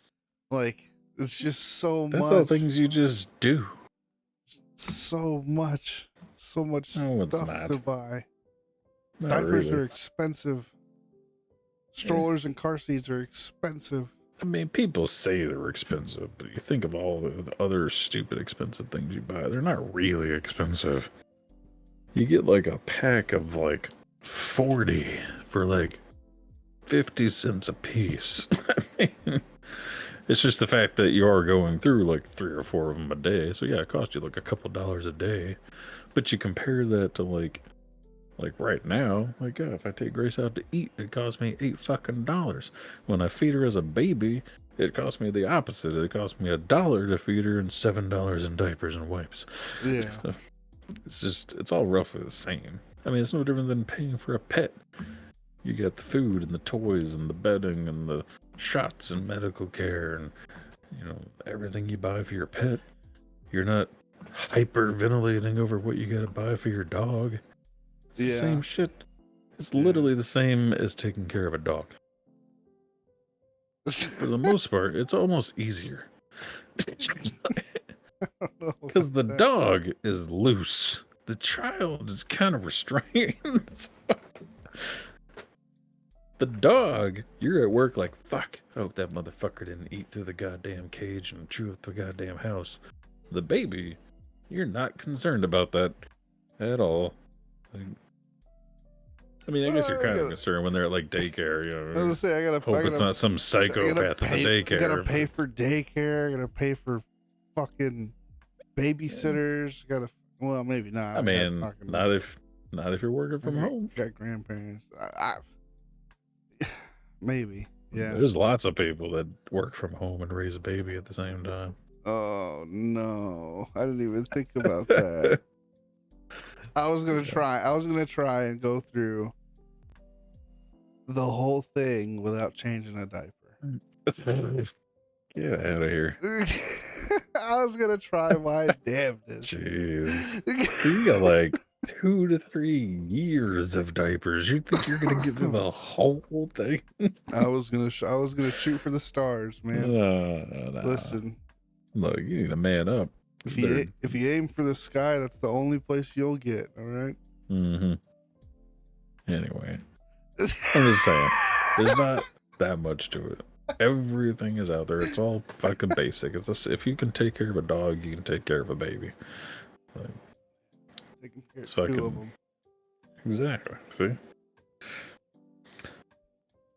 like, it's just so That's all much. things you just do. So much No, it's stuff not. to buy. Not Diapers really. are expensive. Strollers and car seats are expensive. I mean, people say they're expensive, but you think of all the other stupid expensive things you buy, they're not really expensive. You get like a pack of like 40 for like 50 cents a piece. I mean, it's just the fact that you are going through like 3 or 4 of them a day. So yeah, it costs you like a couple dollars a day. But you compare that to like right now, like yeah, if I take Grace out to eat, it costs me $8 fucking. When I feed her as a baby, it costs me the opposite. It costs me $1 to feed her and $7 in diapers and wipes. Yeah. It's all roughly the same. I mean, it's no different than paying for a pet. You get the food and the toys and the bedding and the shots and medical care and everything you buy for your pet. You're not hyperventilating over what you gotta buy for your dog. It's the same shit. It's literally the same as taking care of a dog. For the most part, it's almost easier. Because the dog is loose. The child is kind of restrained. The dog, you're at work like, fuck, I hope that motherfucker didn't eat through the goddamn cage and chew up the goddamn house. The baby, you're not concerned about that at all. I mean, I guess you're kind of concerned when they're at like daycare. You know, I was gonna say, hope it's not some psychopath in the daycare. I gotta pay for daycare. I gotta pay for fucking babysitters. Well, maybe not. I mean, not if you're working from home. Got grandparents. Maybe. Yeah. There's lots of people that work from home and raise a baby at the same time. Oh no, I didn't even think about that. I was gonna try and go through the whole thing without changing a diaper. Get out of here. I was gonna try my damnedest. Jeez. So you got like 2 to 3 years of diapers. You think you're gonna get through the whole thing? I was gonna shoot for the stars, man. No. Listen, look, you need to man up. If you aim for the sky, that's the only place you'll get. All right. Mm-hmm. Anyway, I'm just saying, there's not that much to it. Everything is out there. It's all fucking basic. If you can take care of a dog, you can take care of a baby. Like, it's fucking 2 of them. Exactly. See,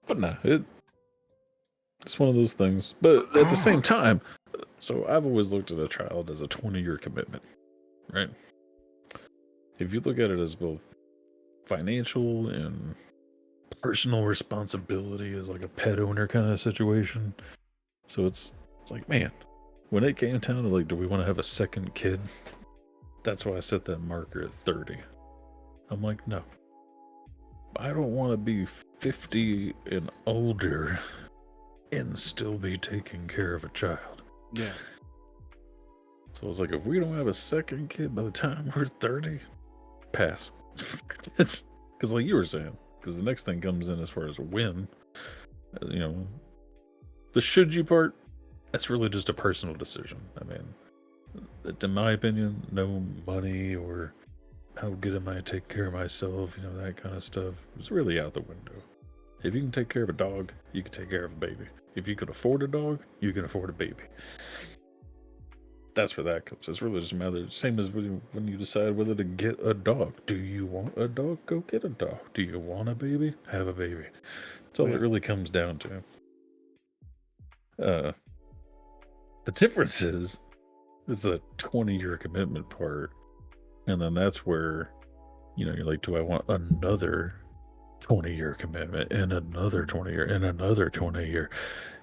but no, it's one of those things. But at the same time, so I've always looked at a child as a 20-year commitment, right? If you look at it as both financial and personal responsibility as like a pet owner kind of situation. So it's like, man, when it came down to like, do we want to have a second kid? That's why I set that marker at 30. I'm like, no. I don't want to be 50 and older and still be taking care of a child. Yeah. So I was like, if we don't have a second kid by the time we're 30, pass. It's because like you were saying, because the next thing comes in as far as when, the should you part, that's really just a personal decision. I mean, in my opinion, no money or how good am I to take care of myself, that kind of stuff, it's really out the window. If you can take care of a dog, you can take care of a baby. If you can afford a dog, you can afford a baby. That's where that comes. It's really just a matter, same as when you decide whether to get a dog. Do you want a dog? Go get a dog. Do you want a baby? Have a baby. That's all it really comes down to. The difference is the 20-year commitment part. And then that's where, you're like, do I want another 20-year commitment and another 20-year and another 20-year?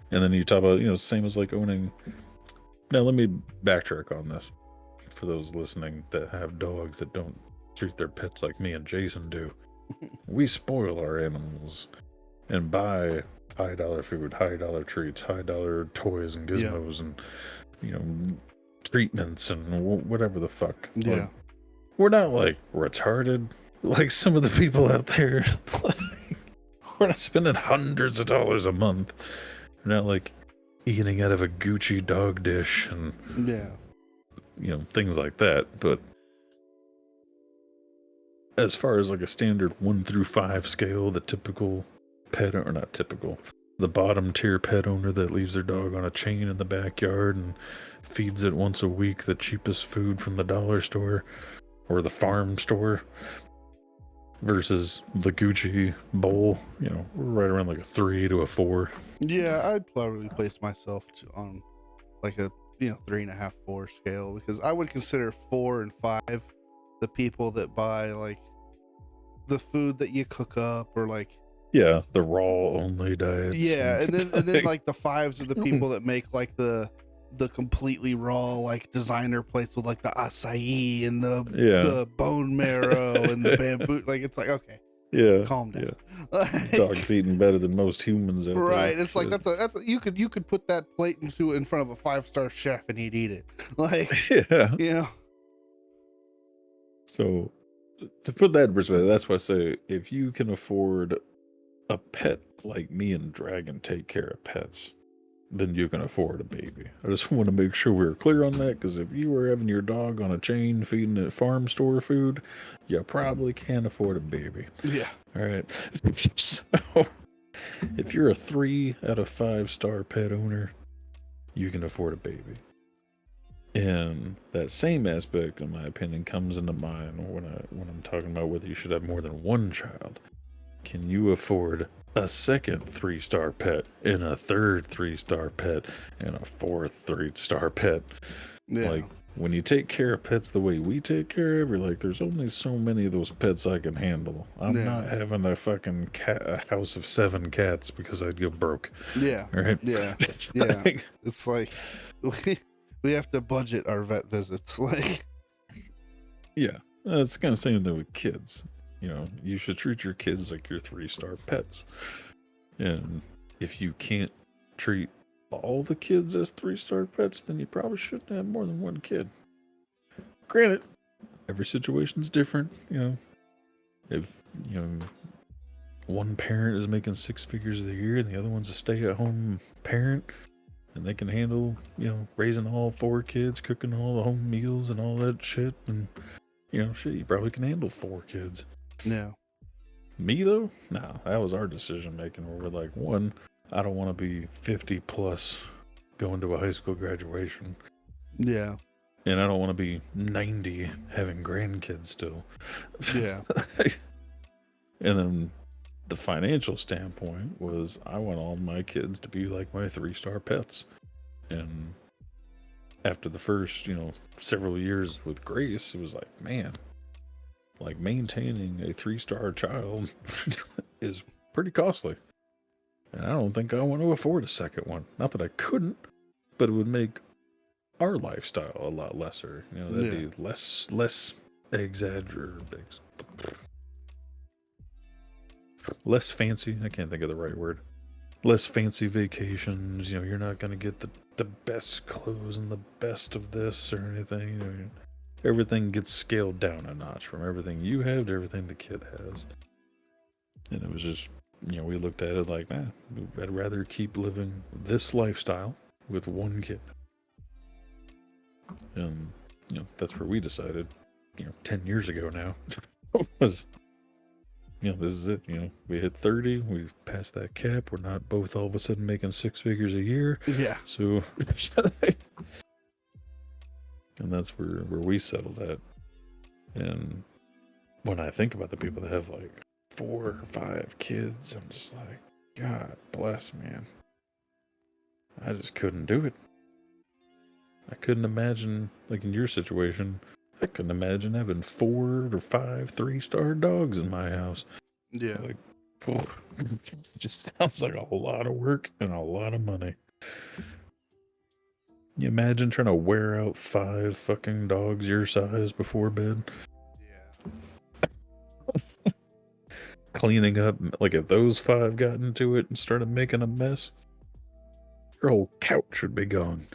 And then you talk about, same as like owning. Now, let me backtrack on this for those listening that have dogs that don't treat their pets like me and Jason do. We spoil our animals and buy high-dollar food, high-dollar treats, high-dollar toys and Yeah. gizmos and, you know, treatments and whatever the fuck. Yeah. Like, we're not, like, retarded like some of the people out there. We're not spending hundreds of dollars a month. We're not, like, eating out of a Gucci dog dish and, Yeah. you know, things like that. But as far as, like, a standard 1 through 5 scale, the typical pet, or not typical, the bottom tier pet owner that leaves their dog on a chain in the backyard and feeds it once a week the cheapest food from the dollar store or the farm store versus the Gucci bowl, you know, we're right around like a 3 to a 4. Yeah, I'd probably place myself on like a 3.5, 4 scale, because I would consider 4 and 5 the people that buy like the food that you cook up, or like the raw only diets. Yeah, and then like the 5s are the people that make like the completely raw like designer plates with like the acai and the bone marrow and the bamboo. Like, it's like, okay, calm down. Like, dog's eating better than most humans out right. there. It's like that's a you could put that plate in front of a 5-star chef and he'd eat it. Like, yeah. So to put that in perspective, that's why I say if you can afford a pet like me and Dragon take care of pets, then you can afford a baby. I just want to make sure we're clear on that, because if you were having your dog on a chain feeding it farm store food, you probably can't afford a baby. Yeah. All right. So if you're a 3 out of 5 star pet owner, you can afford a baby. And that same aspect, in my opinion, comes into mind when I'm talking about whether you should have more than one child. Can you afford a second 3-star pet and a third 3-star pet and a fourth 3-star pet? Yeah. Like, when you take care of pets the way we take care of, you're like, there's only so many of those pets I can handle. I'm not having a fucking a house of 7 cats because I'd go broke. Yeah. Right? Yeah. It's like we have to budget our vet visits. Like, yeah, it's kind of same thing with kids. You know, you should treat your kids like your 3-star pets. And if you can't treat all the kids as 3-star pets, then you probably shouldn't have more than one kid. Granted, every situation's different. You know, if, you know, one parent is making 6 figures a year and the other one's a stay-at-home parent, and they can handle, you know, raising all 4 kids, cooking all the home meals and all that shit, and, you know, shit, you probably can handle 4 kids. Yeah. Me, though? No, that was our decision making, where we're like, one, I don't want to be 50 plus going to a high school graduation. Yeah. And I don't want to be 90 having grandkids still. Yeah. And then the financial standpoint was, I want all my kids to be like my 3-star pets. And after the first, you know, several years with Grace, it was like, man, like maintaining a 3-star child is pretty costly. And I don't think I want to afford a second one. Not that I couldn't, but it would make our lifestyle a lot lesser. You know, that'd be less exaggerated, less fancy. I can't think of the right word. Less fancy vacations. You know, you're not going to get the best clothes and the best of this or anything. You know, everything gets scaled down a notch from everything you have to everything the kid has. And it was just, you know, we looked at it like, I'd rather keep living this lifestyle with one kid. And, you know, that's where we decided, you know, 10 years ago now, was, you know, this is it. You know, we hit 30, we've passed that cap. We're not both all of a sudden making 6 figures a year. Yeah. So, and that's where we settled at. And when I think about the people that have like 4 or 5 kids, I'm just like, God bless, man. I just couldn't do it. I couldn't imagine, like in your situation, I couldn't imagine having 4 or 5 3-star dogs in my house. Yeah. Like, oh, it just sounds like a lot of work and a lot of money. You imagine trying to wear out 5 fucking dogs your size before bed? Yeah. cleaning up, like if those 5 got into it and started making a mess, your whole couch would be gone.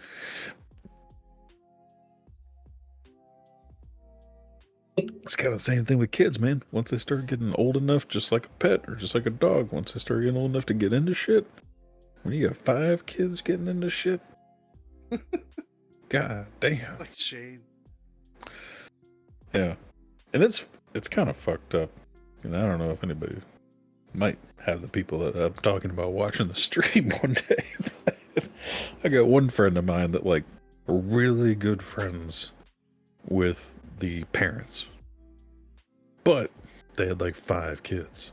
It's kind of the same thing with kids, man. Once they start getting old enough, just like a pet or just like a dog, once they start getting old enough to get into shit, when you got 5 kids getting into shit, god damn. Like Shane. Yeah. And it's kind of fucked up. And I don't know if anybody might have the people that I'm talking about watching the stream one day. I got one friend of mine that like really good friends with the parents, but they had like 5 kids,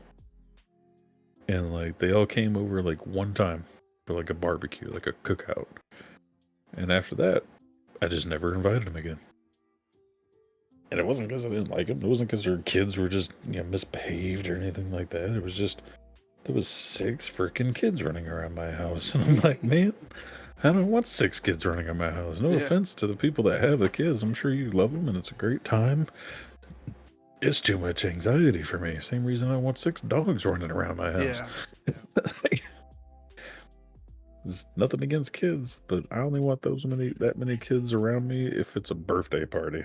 and like they all came over like one time for like a barbecue, like a cookout, and after that I just never invited them again. And it wasn't because I didn't like them. It wasn't because their kids were just, you know, misbehaved or anything like that. It was just there was 6 freaking kids running around my house, and I'm like, man, I don't want 6 kids running around my house. No offense to the people that have the kids. I'm sure you love them and it's a great time. It's too much anxiety for me. Same reason I want 6 dogs running around my house. Yeah. There's nothing against kids, but I only want that many kids around me if it's a birthday party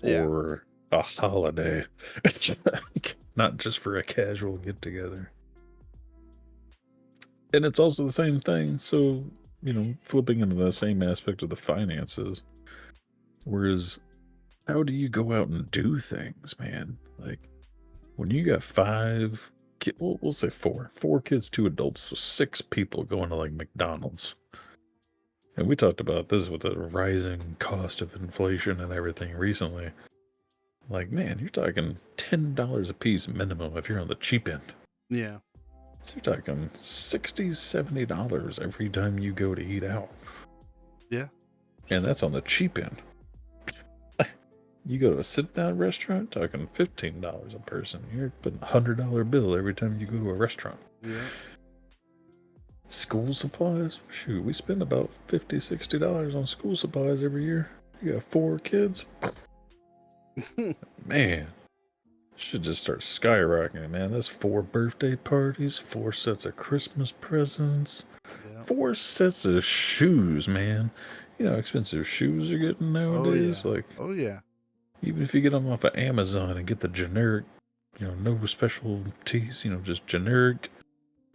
or a holiday. Not just for a casual get together. And it's also the same thing. So, you know, flipping into the same aspect of the finances. Whereas, how do you go out and do things, man? Like, when you got 5 kids, we'll say 4 kids, 2 adults, so 6 people going to like McDonald's. And we talked about this with the rising cost of inflation and everything recently. Like, man, you're talking $10 a piece minimum if you're on the cheap end. Yeah. So you're talking $60, $70 every time you go to eat out. Yeah. And that's on the cheap end. You go to a sit-down restaurant, talking $15 a person. You're putting a $100 bill every time you go to a restaurant. Yeah. School supplies? Shoot, we spend about $50, $60 on school supplies every year. You got 4 kids? Man, should just start skyrocketing, man. That's 4 birthday parties, 4 sets of Christmas presents, 4 sets of shoes, man. You know how expensive shoes are getting nowadays? Oh yeah. Even if you get them off of Amazon and get the generic, you know, no special tees, you know, just generic.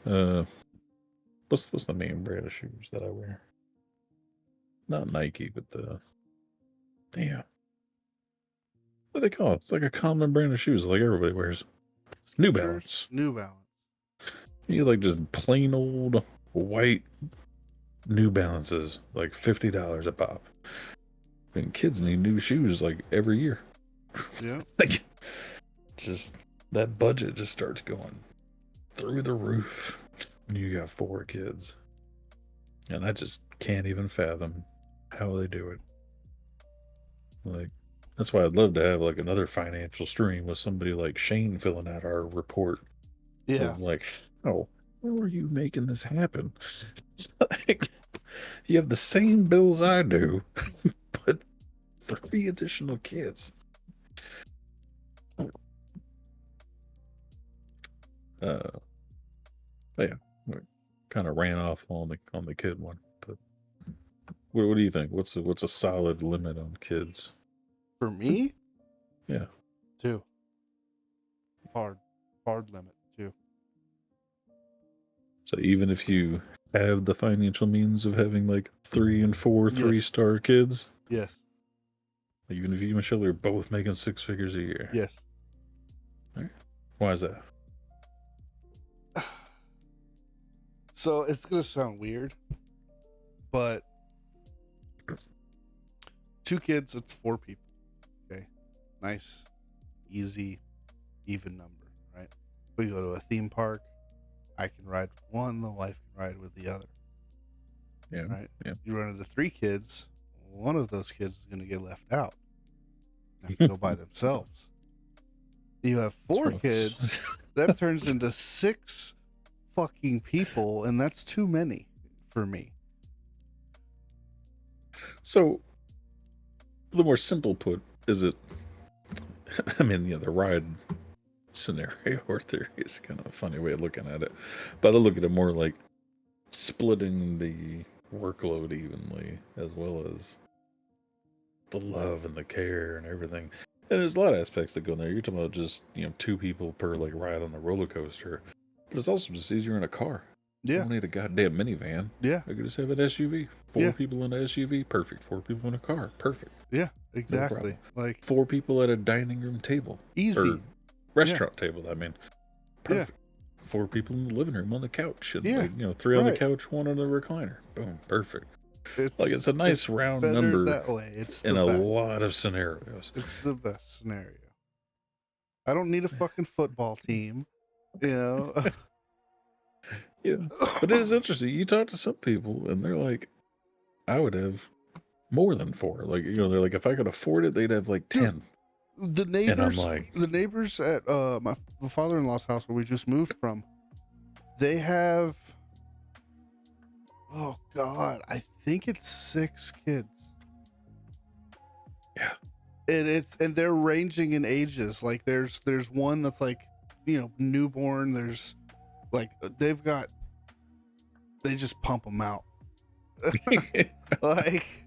What's the main brand of shoes that I wear? Not Nike, but damn, what do they call it? It's like a common brand of shoes, like everybody wears. New Balance. New Balance. You like just plain old white New Balances, like $50 a pop. And kids need new shoes like every year. Yeah. Like, just that budget just starts going through the roof when you got 4 kids. And I just can't even fathom how they do it. Like, that's why I'd love to have like another financial stream with somebody like Shane filling out our report. Yeah. Like, how are you making this happen? Like, you have the same bills I do, but 3 additional kids. Yeah, kind of ran off on the kid one. But what do you think? What's a solid limit on kids? For me? Yeah. 2. Hard limit, 2. So even if you have the financial means of having like 3 and 4 3-star kids? Yes. Even if you and Michelle are both making 6 figures a year? Yes. All right. Why is that? So it's going to sound weird, but 2 kids, it's 4 people. Okay. Nice, easy, even number, right? We go to a theme park. I can ride with one, the wife can ride with the other. Yeah. Right? Yeah. You run into 3 kids, one of those kids is going to get left out. Have to go by themselves. You have 4 kids, that turns into 6 fucking people, and that's too many for me. So, the more simple put, is it? I mean, yeah, the ride scenario or theory is kind of a funny way of looking at it. But I look at it more like splitting the workload evenly, as well as the love and the care and everything. And there's a lot of aspects that go in there. You're talking about just, two people per like ride on the roller coaster. But it's also just easier in a car. I Yeah. don't need a goddamn minivan. Yeah. I could just have an SUV. Four Yeah. people in an SUV, perfect. 4 people in a car, perfect. Yeah. No Exactly. problem. Like 4 people at a dining room table. easy. Or restaurant table, I mean. Yeah. Perfect. 4 people in the living room on the couch. And Yeah. like, 3 on the Right. couch, 1 on the recliner. Boom, perfect. It's Like it's a nice round better number that way. It's in the a best. lot of scenarios. It's the best scenario. I don't need a fucking football team, you know. Yeah. But it is interesting. You talk to some people and they're like, I would have more than 4. Like, they're like, if I could afford it, they'd have like 10. The And I'm neighbors, like, the neighbors at the father-in-law's house where we just moved from, they have, oh god, I think it's 6 kids. yeah. And they're ranging in ages. Like there's one that's like, newborn. There's like they just pump them out. Like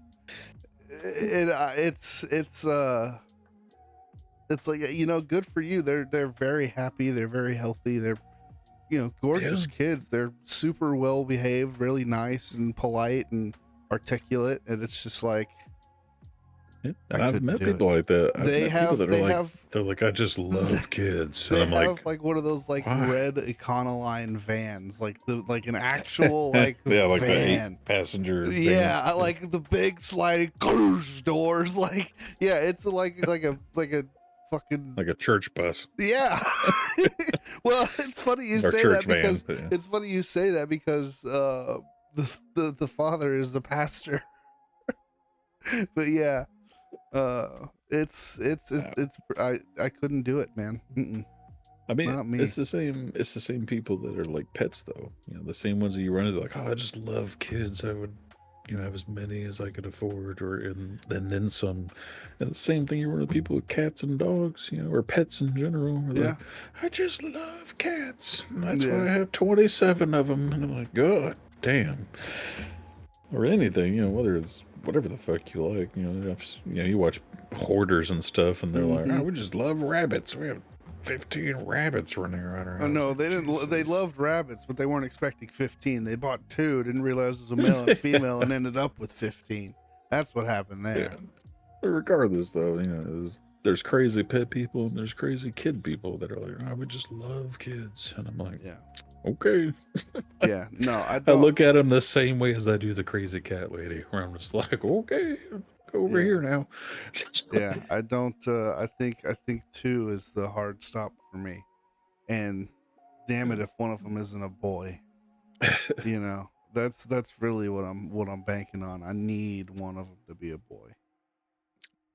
it's like, good for you. They're very happy. They're very healthy. They're gorgeous kids. They're super well behaved, really nice and polite and articulate. And it's just like, And I've met people like that. They're like, I just love kids. And they I'm have like one of those like why? red Econoline vans, like an actual like yeah, like van. the 8-passenger. Yeah, van. like the big sliding doors. Like, yeah, it's like a fucking Like a church bus. yeah. Well, it's funny you say that because it's funny you say that because the father is the pastor. But yeah, it's I couldn't do it, man. Mm-mm. I mean, Not me. it's the same people that are like pets, though. The same ones that you run into, like, oh, I just love kids. I would, have as many as I could afford, and then some. And the same thing you run into people with cats and dogs, or pets in general. Yeah. Like, I just love cats. And that's why I have 27 of them. And I'm like, God damn. Or anything, whether it's whatever the fuck you like. You watch hoarders and stuff, and they're like, oh, we just love rabbits. We have 15 rabbits running around our house. Oh no, they didn't. They loved rabbits, but they weren't expecting 15. They bought 2, didn't realize it was a male and a female, and ended up with 15. That's what happened there. Yeah. But regardless, though, there's crazy pet people and there's crazy kid people that are like, I would just love kids, and I'm like, Yeah. Okay. Yeah. No, I I look at them the same way as I do the crazy cat lady, where I'm just like, okay, go over here now. Yeah, I don't. I think 2 is the hard stop for me, and damn it if one of them isn't a boy. That's really what I'm banking on. I need one of them to be a boy.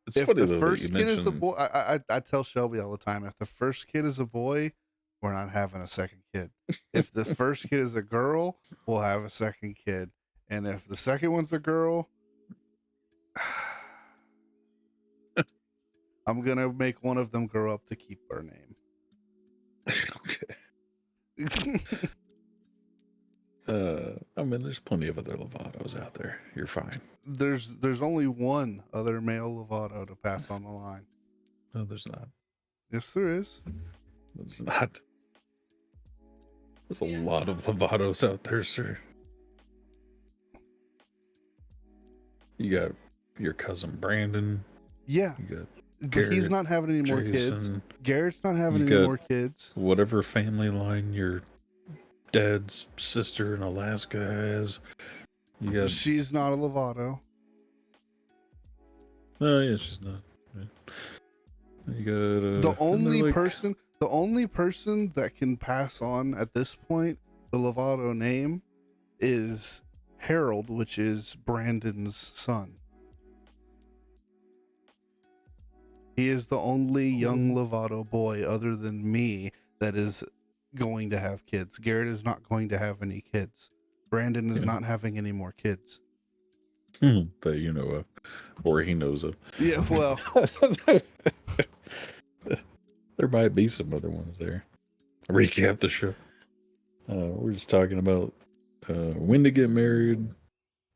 It's if funny, the though, first kid is a boy, I tell Shelby all the time, if the first kid is a boy, we're not having a second kid. If the first kid is a girl, we'll have a second kid. And if the second one's a girl, I'm going to make one of them grow up to keep our name. Okay. I mean, there's plenty of other Lovatos out there. You're fine. There's only one other male Lovato to pass on the line. No, there's not. Yes, there is. There's not. There's a lot of Lovatos out there, sir. You got your cousin Brandon. Yeah. Garrett, he's not having any more kids. Garrett's not having any more kids. Whatever family line your dad's sister in Alaska has. She's not a Lovato. No, yeah, she's not. Yeah. You got the only person that can pass on at this point the Lovato name is Harold, which is Brandon's son. He is the only young Lovato boy other than me that is going to have kids. Garrett is not going to have any kids. Brandon is not having any more kids. That you know of. Or he knows of. Yeah, well. There might be some other ones there. Recap the show. We're just talking about when to get married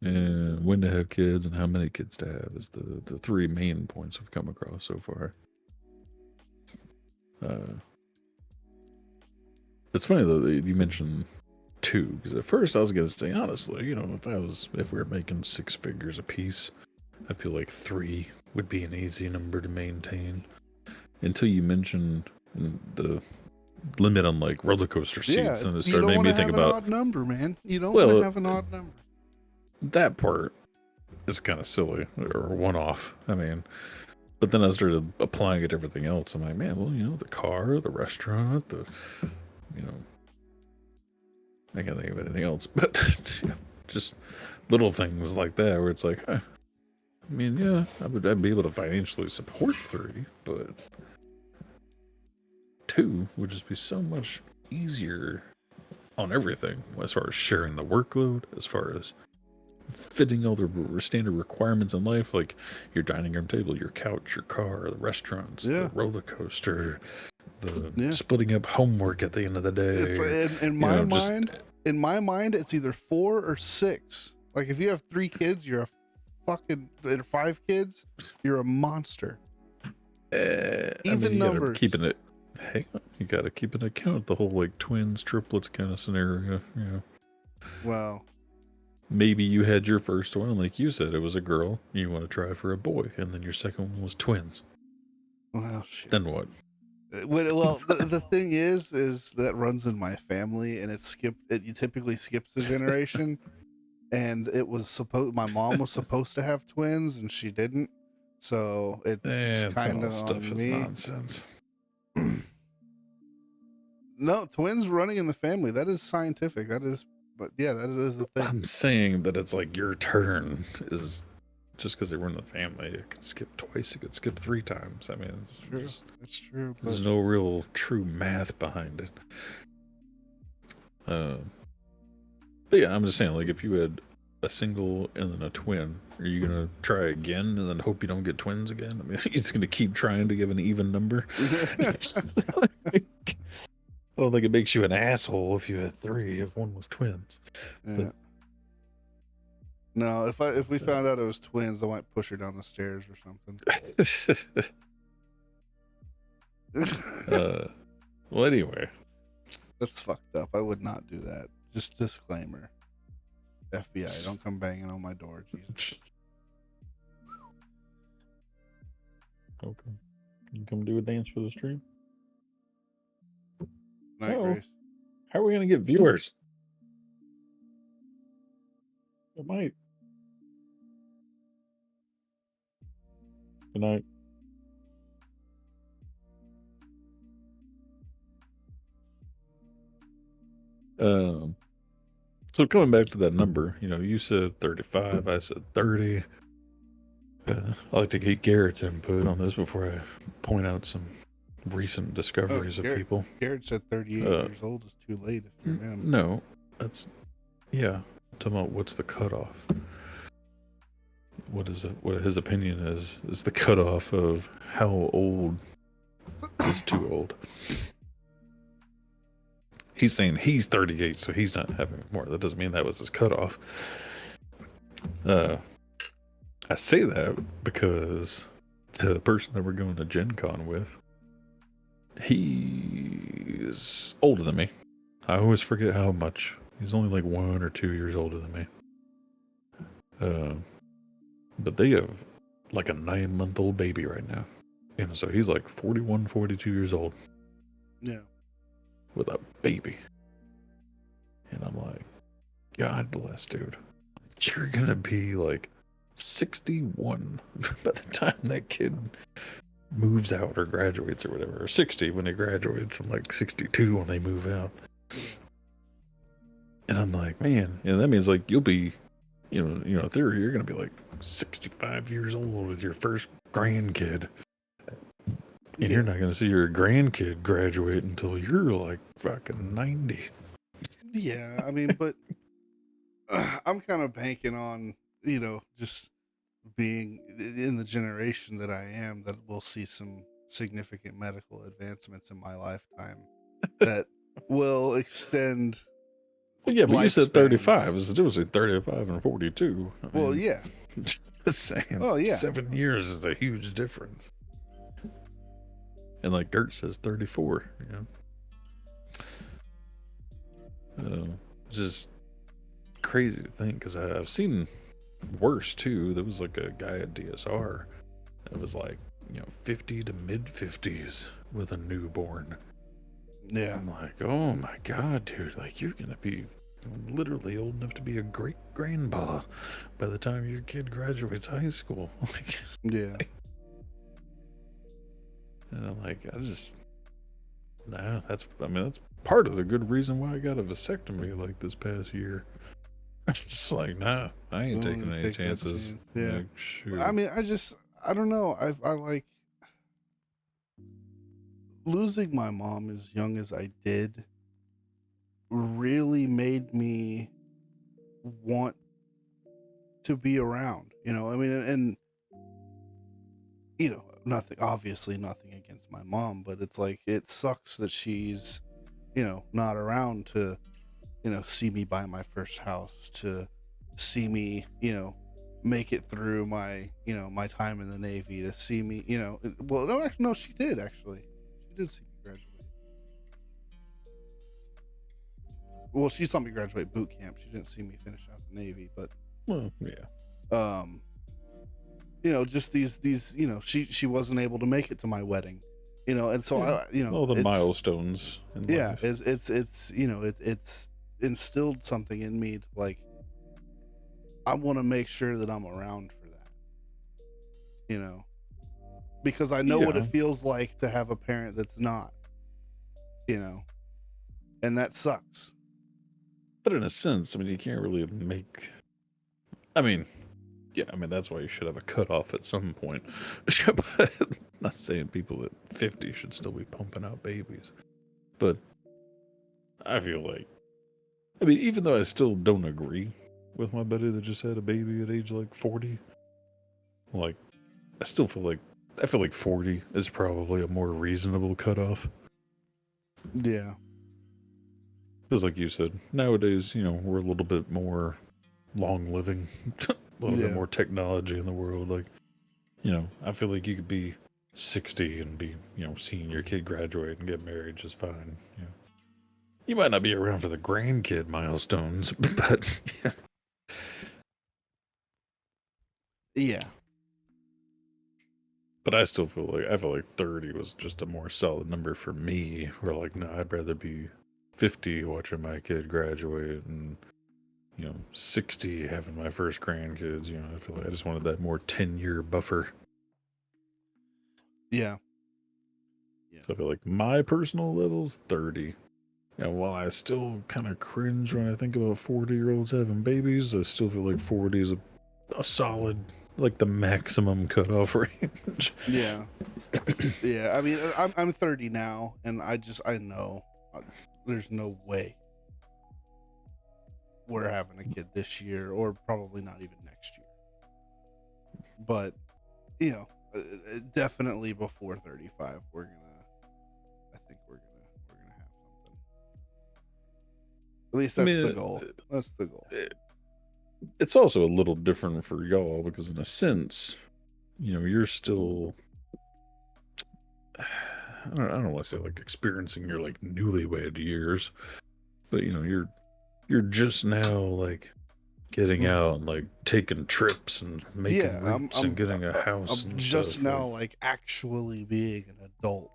and when to have kids and how many kids to have is the three main points we've come across so far. It's funny though that you mentioned two, because at first I was gonna say honestly, if we were making six figures a piece, I feel like three would be an easy number to maintain. Until you mentioned the limit on like roller coaster Yeah, seats, and it you started don't making want me to think have an about, odd number, man. You don't want to well, have an odd number. that part is kind of silly or one off. I mean, but then I started applying it to everything else. I'm like, man, well, the car, the restaurant, you know, I can't think of anything else, but just little things like that where it's like, I mean, yeah, I'd be able to financially support three, but two would just be so much easier on everything, as far as sharing the workload, as far as fitting all the standard requirements in life, like your dining room table, your couch, your car, the restaurants, the roller coaster, the splitting up homework at the end of the day. It's in my mind. In my mind, it's either 4 or 6. Like if you have 3 kids, you're a fucking. 5 kids, you're a monster. Even numbers. Keeping it. Hang on, you gotta keep an account the whole like twins, triplets kind of scenario. Well, maybe you had your first one, like you said, it was a girl. You want to try for a boy, and then your second one was twins. Well, shit. Then what? Well, the thing is that runs in my family, and it typically skips a generation. And it was my mom was supposed to have twins, and she didn't. So it's kind of on me. Nonsense. No, twins running in the family. That is scientific. That is, but yeah, that is the thing. I'm saying that it's like your turn is just because they were in the family. It could skip twice. It could skip 3 times. I mean, it's true. It's true. There's no real true math behind it. But yeah, I'm just saying, like, if you had a single and then a twin, are you gonna try again and then hope you don't get twins again? I mean, you're just gonna keep trying to give an even number. I don't think it makes you an asshole if you had 3, if one was twins. Yeah. But, no, if we found out it was twins, I might push her down the stairs or something. Well, anyway. That's fucked up. I would not do that. Just disclaimer. FBI, don't come banging on my door, Jesus. Okay. You come do a dance for the stream? Night, Grace. How are we going to get viewers? It might. Good night. So coming back to that number, you said 35, I said 30. I'd like to get Garrett's input on this before I point out some recent discoveries of people. Garrett said 38 years old is too late if you're him. No, I'm talking about what's the cutoff. What is it? What his opinion is the cutoff of how old is too old. He's saying he's 38, so he's not having more. That doesn't mean that was his cutoff. I say that because the person that we're going to Gen Con with, he's older than me. I always forget how much. He's only like 1 or 2 years older than me. But they have like a 9-month-old baby right now. And so he's like 41, 42 years old. Yeah. With a baby. And I'm like, God bless, dude. You're going to be like 61 by the time that kid moves out or graduates or whatever. Or 60 when he graduates and like 62 when they move out. And I'm like, man, that means like you'll be, in theory, you're going to be like 65 years old with your first grandkid. And you're not going to see your grandkid graduate until you're like fucking 90. Yeah, I mean, but I'm kind of banking on, just being in the generation that I am, that we'll see some significant medical advancements in my lifetime that will extend Well, yeah, but you said 35. lifespans. There's a difference between 35 and 42. I Well, mean, yeah. just saying, Oh, yeah. 7 years is a huge difference. And like Dirt says 34, just crazy to think, because I've seen worse too. There was like a guy at DSR that was like, 50 to mid 50s with a newborn. Yeah. I'm like, oh my God, dude, like you're going to be literally old enough to be a great grandpa by the time your kid graduates high school. Yeah. And I'm like, that's part of the good reason why I got a vasectomy like this past year. I'm just like, nah, I ain't Don't taking wanna any take that chances. chance. Yeah. Like, shoot. I mean, I don't know. I like losing my mom as young as I did really made me want to be around, I mean, and obviously nothing against my mom, but it's like, it sucks that she's, not around to, see me buy my first house, to see me, make it through my, my time in the Navy, to see me, well, no, actually, no, she did see me graduate. Well, she saw me graduate boot camp. She didn't see me finish out the Navy, but Well, yeah. Just these, she wasn't able to make it to my wedding, and so yeah. All the milestones in life. it's instilled something in me to, like, I want to make sure that I'm around for that, because I know what it feels like to have a parent that's not, and that sucks. But in a sense, I mean, you can't really make. That's why you should have a cutoff at some point. But not saying people at 50 should still be pumping out babies. But I feel like, even though I still don't agree with my buddy that just had a baby at age like 40, like, I feel like 40 is probably a more reasonable cutoff. Yeah. Because like you said, nowadays, we're a little bit more long living, a little bit more technology in the world. Like, I feel like you could be 60 and be, seeing your kid graduate and get married just fine. You might not be around for the grandkid milestones, but yeah. But I feel like 30 was just a more solid number for me. Where like, no, I'd rather be 50 watching my kid graduate and 60 having my first grandkids. I feel like I just wanted that more 10-year buffer. Yeah. So I feel like my personal level's 30. And while I still kind of cringe when I think about 40-year-olds having babies, I still feel like 40 is a solid, like the maximum cutoff range. Yeah. Yeah. I mean, I'm 30 now, and I know there's no way we're having a kid this year, or probably not even next year. But, definitely before 35, I think we're gonna have something. At least that's the goal. That's the goal. It's also a little different for y'all because, in a sense, you're still. I don't want to say like experiencing your like newlywed years, but you're just now like getting out and like taking trips and making roots and getting a house. I'm just now like actually being an adult.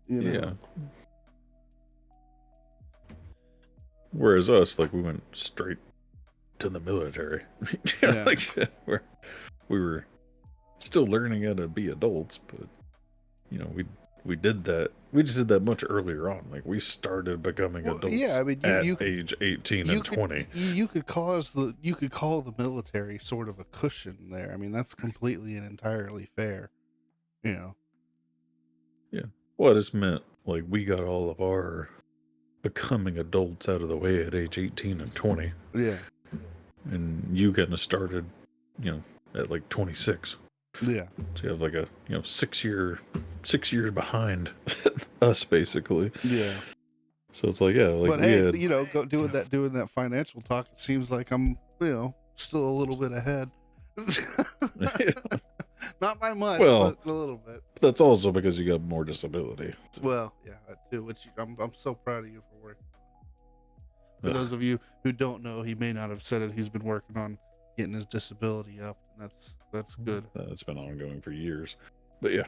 Yeah. Whereas us, like, we went straight to the military. Like, we were still learning how to be adults, but we did that. We just did that much earlier on. Like, we started becoming adults. Yeah, I mean, at age 18 and 20. You could call the military sort of a cushion there. I mean, that's completely and entirely fair. Yeah. Well, it just meant like we got all of our becoming adults out of the way at age 18 and 20. Yeah. And you getting started, at like 26. Yeah. So you have like a 6 years behind us basically. Yeah. So it's like, yeah, like But we hey, had doing that financial talk, it seems like I'm, still a little bit ahead. Not by much, well, but a little bit. that's also because you got more disability. Well, yeah, that too. Which I'm so proud of you for working. For Ugh. those of you who don't know, he may not have said it. He's been working on getting his disability up, and that's good. It's been ongoing for years, but yeah.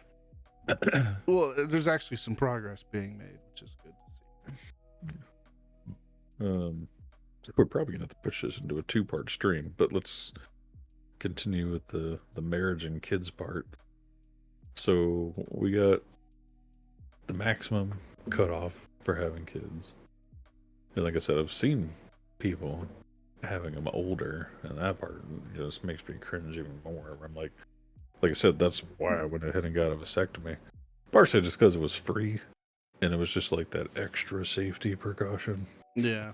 Well, there's actually some progress being made, which is good to see. We're probably gonna have to push this into a 2-part stream, but let's continue with the marriage and kids part. So we got the maximum cutoff for having kids. And like I said, I've seen people having them older, and that part just makes me cringe even more. I'm like I said, that's why I went ahead and got a vasectomy. Partially just because it was free, and it was just like that extra safety precaution. Yeah.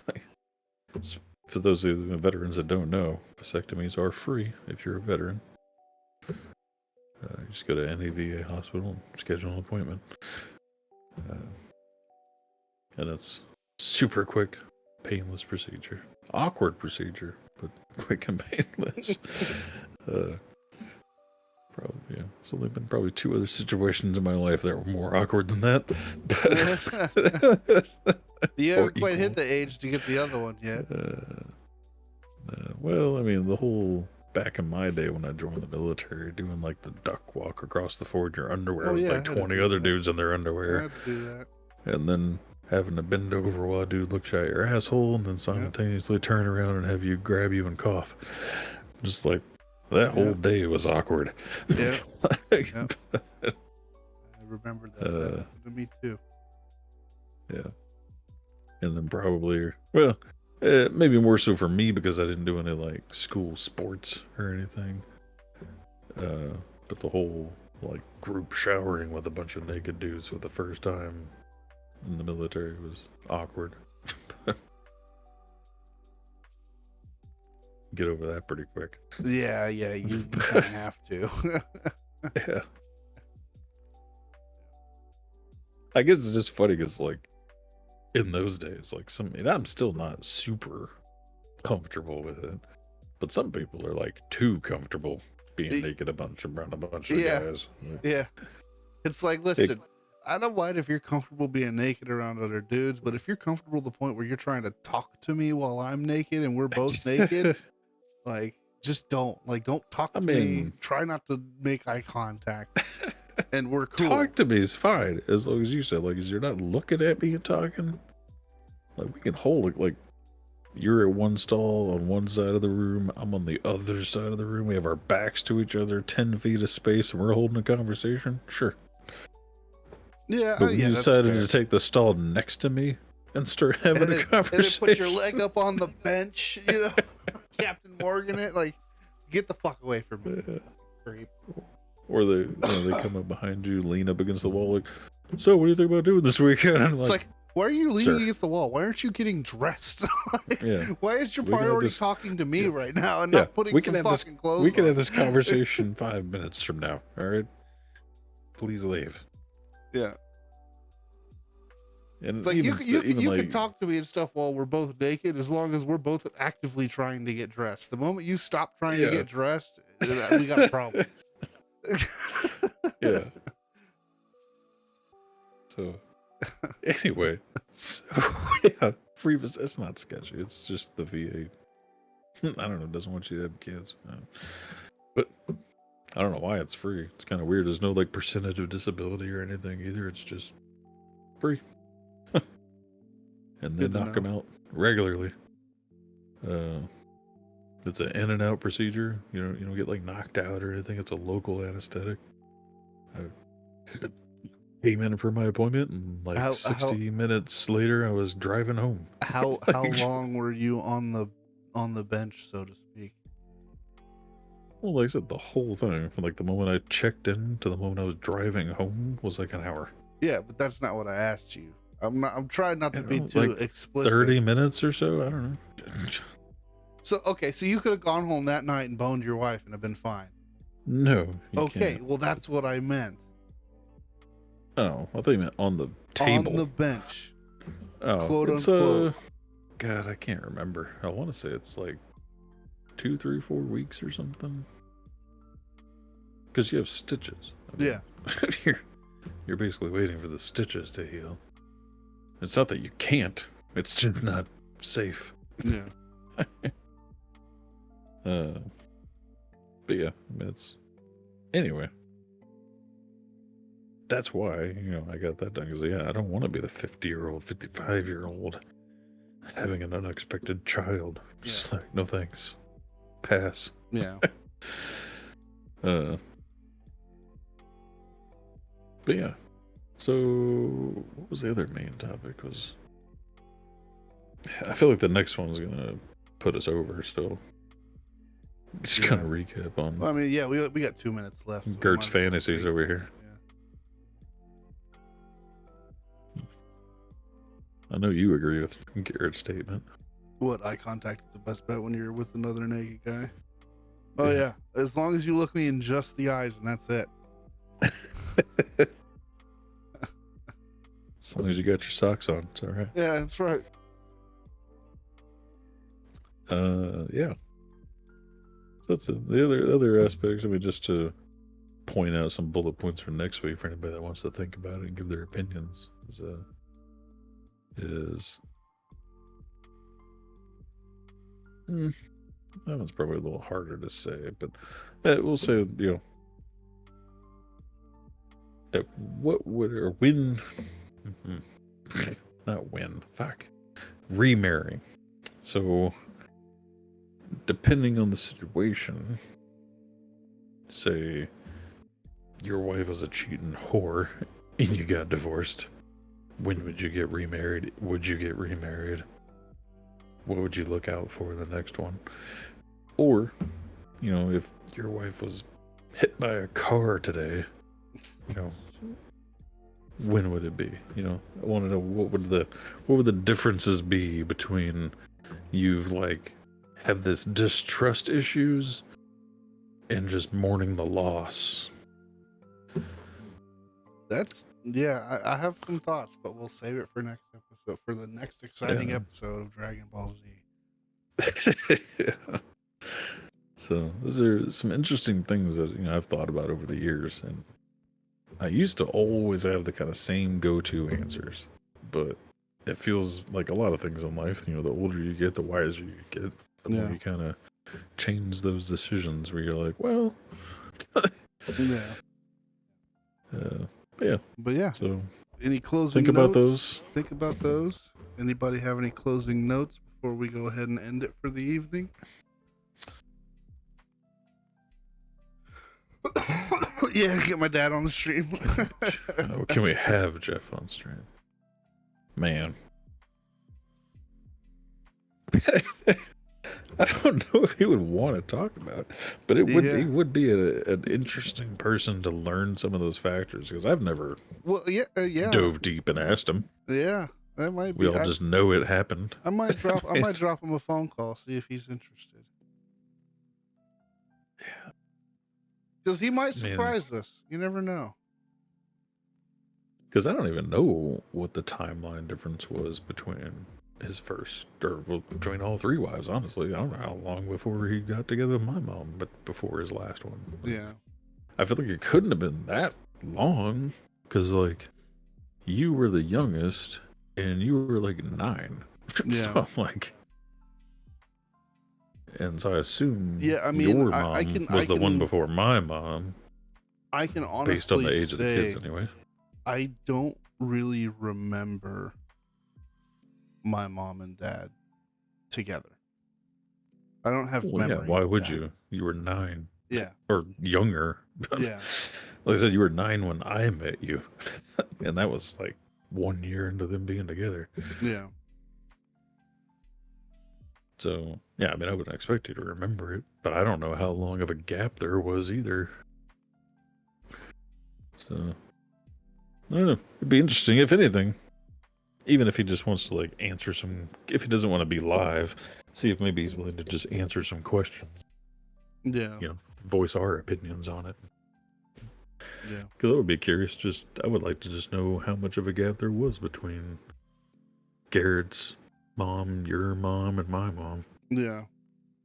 For those of the veterans that don't know, vasectomies are free if you're a veteran. You just go to any VA hospital and schedule an appointment. And it's super quick, painless procedure. Awkward procedure, but quick and painless. Probably, yeah. There's only been probably 2 other situations in my life that were more awkward than that. You haven't quite hit the age to get the other one yet. Well, I mean, the whole back in my day when I joined the military, doing like the duck walk across the floor in your underwear with like 20 other dudes in their underwear. I had to do that. And then having to bend over while a dude looks at your asshole and then simultaneously turn around and have you grab you and cough. Just like that whole day was awkward. Yeah. I remember that. That happened to me too. Yeah. And then probably, well, maybe more so for me because I didn't do any like school sports or anything. But the whole like group showering with a bunch of naked dudes for the first time in the military was awkward. Get over that pretty quick. Yeah, you kind of have to. Yeah. I guess it's just funny because like in those days, like and I'm still not super comfortable with it, but some people are like too comfortable being naked around a bunch of guys. Yeah. It's like, listen, I don't mind if you're comfortable being naked around other dudes, but if you're comfortable to the point where you're trying to talk to me while I'm naked and we're both naked, like, just don't talk to me. Try not to make eye contact, and we're cool. Talk to me is fine as long as you said, like, as you're not looking at me and talking. Like, we can hold it. Like, you're at one stall on one side of the room, I'm on the other side of the room. We have our backs to each other, 10 feet of space, and we're holding a conversation. Sure. Yeah, but when you decided to take the stall next to me and start having a conversation, and then put your leg up on the bench, Captain Morgan it, like, get the fuck away from me. Creep. Or they come up behind you, lean up against the wall, like, so what do you think about doing this weekend? And it's like, why are you leaning against the wall? Why aren't you getting dressed? Why is your priority talking to me right now and not putting some fucking clothes on? We can have this conversation 5 minutes from now, all right? Please leave. Yeah. And it's like you can talk to me and stuff while we're both naked, as long as we're both actively trying to get dressed. The moment you stop trying to get dressed, we got a problem. Yeah. So anyway, free visa. It's not sketchy. It's just the VA. I don't know. Doesn't want you to have kids, but I don't know why it's free. It's kind of weird. There's no like percentage of disability or anything either. It's just free. And they knock them out regularly. It's an in and out procedure. You don't get like knocked out or anything. It's a local anesthetic. I came in for my appointment, and like 60 minutes later, I was driving home. How long were you on the bench, so to speak? Well, like I said, the whole thing from like the moment I checked in to the moment I was driving home was like an hour. Yeah, but that's not what I asked you. I'm trying not to be too like explicit. 30 minutes or so. I don't know. So you could have gone home that night and boned your wife and have been fine. No, you Okay, can't. well that's what I meant. Oh, I thought you meant on the On table. the bench, Oh, quote it's unquote. God, I can't remember. I want to say it's like 2, 3, 4 weeks or something. Because you have stitches. I mean, Yeah. you're basically waiting for the stitches to heal. It's not that you can't. It's just not safe. Yeah. But yeah, it's anyway. That's why I got that done because I don't want to be the 50-year-old, 55-year-old having an unexpected child. Just like no thanks, pass. Yeah. But yeah. So what was the other main topic? I feel like the next one's gonna put us over. So just kind of recap on. Well, I mean, yeah, we got 2 minutes left. So Gert's fantasies over here. Yeah. I know you agree with Garrett's statement. What, eye contact is the best bet when you're with another naked guy? Oh yeah, as long as you look me in just the eyes and that's it. As long as you got your socks on, it's all right. Yeah, that's right. Yeah. That's it. The other aspects. I mean, just to point out some bullet points for next week for anybody that wants to think about it and give their opinions. That one's probably a little harder to say, but we'll say what would or when, not when, fuck, remarrying. So depending on the situation, say your wife was a cheating whore and you got divorced, when would you get remarried? Would you get remarried? What would you look out for the next one? Or, if your wife was hit by a car today, when would it be? I want to know what would the differences be between you've have this distrust issues and just mourning the loss. I have some thoughts, but we'll save it for next episode, for the next exciting episode of Dragon Ball Z. Yeah. So those are some interesting things that I've thought about over the years, and I used to always have the kind of same go-to answers, but it feels like a lot of things in life. The older you get, the wiser you get. The more you kind of change those decisions, where you're like, well, yeah. But yeah. So any closing notes? Think about those. Anybody have any closing notes before we go ahead and end it for the evening? Yeah, get my dad on the stream. Oh, can we have Jeff on stream? Man. I don't know if he would want to talk about it, but he would be an interesting person to learn some of those factors, because I've never dove deep and asked him. Yeah, that might be. We all just know it happened. I might drop him a phone call, see if he's interested. Yeah. Because he might surprise us. You never know. Because I don't even know what the timeline difference was between his first, or between all three wives, honestly. I don't know how long before he got together with my mom, but before his last one. Yeah. I feel like it couldn't have been that long, because, you were the youngest, and you were, 9. Yeah. So, and so I assume your mom was the one before my mom. I can honestly based on the age of the kids, anyway. I don't really remember my mom and dad together. I don't have memory. Yeah, why would you? You were 9. Yeah. Or younger. Yeah. Like I said, you were 9 when I met you. And that was 1 year into them being together. Yeah. So, yeah, I mean, I wouldn't expect you to remember it, but I don't know how long of a gap there was either. So, I don't know. It'd be interesting, if anything. Even if he just wants to, answer some... If he doesn't want to be live, see if maybe he's willing to just answer some questions. Yeah. voice our opinions on it. Yeah. Because I would be curious. I would like to just know how much of a gap there was between Garrett's mom, your mom, and my mom. Yeah.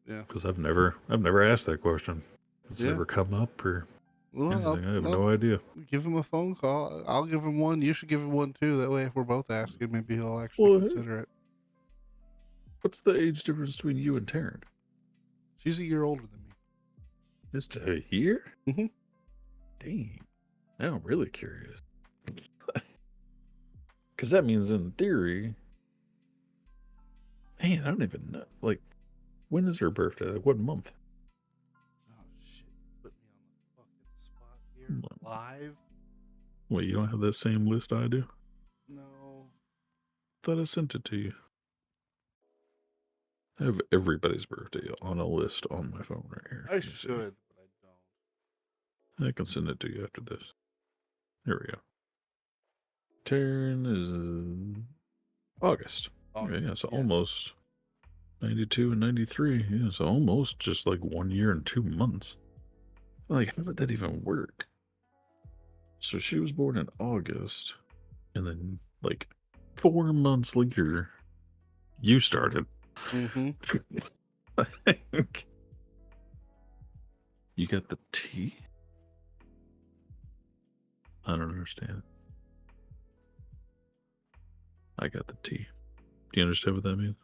Yeah. Because I've never asked that question. It's Yeah. never come up or Well, anything. I have no idea. give him a phone call. I'll give him one. You should give him one too. That way, if we're both asking, maybe he'll actually Well, consider it. What's the age difference between you and Taryn? She's a year older than me. Just a year? Mm-hmm. Dang. Now I'm really curious. Because that means, in theory, man, I don't even know. Like, when is her birthday? Like, what month? Oh shit! Put me on the fucking spot here. Live? Wait, you don't have that same list I do? No. Thought I sent it to you. I have everybody's birthday on a list on my phone right here. I should, but I don't. I can send it to you after this. Here we go. Taryn is August. Okay, yeah, so almost 92 and 93. Yeah, so almost just like 1 year and 2 months. Like, how did that even work? So she was born in August, and then like 4 months later, you started. Mm-hmm. You got the T? I don't understand. I got the T. Do you understand what that means?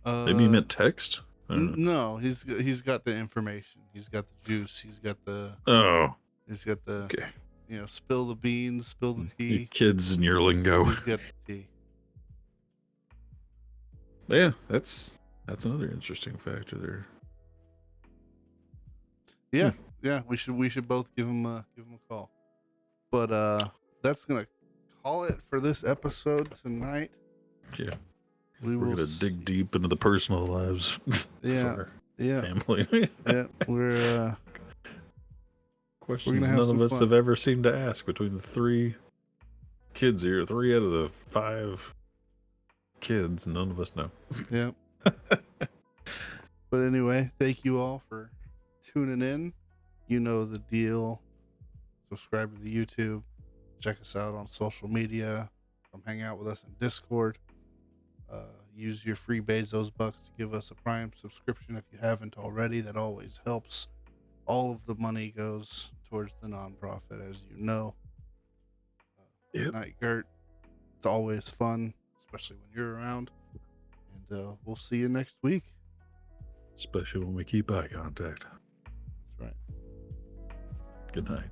Maybe you meant text? I don't know. No, he's got the information. He's got the juice. He's got the. Oh. He's got the. Okay. You know, spill the beans, spill the tea. You kids and your lingo. He's got the tea. Yeah, that's another interesting factor there. Yeah, yeah. We should both give him a call. But that's gonna call it for this episode tonight. Yeah. We're gonna dig deep into the personal lives. Yeah. For Yeah. family. Yeah. We're questions none of us have ever seemed to ask between the 3 kids here. 3 out of the 5 kids, none of us know. Yeah. But anyway, thank you all for tuning in. You know the deal. Subscribe to the YouTube. Check us out on social media. Come hang out with us in Discord. Use your free Bezos bucks to give us a Prime subscription if you haven't already. That always helps. All of the money goes towards the nonprofit, as you know. Good night, Gert. It's always fun, especially when you're around. And we'll see you next week. Especially when we keep eye contact. That's right. Good night.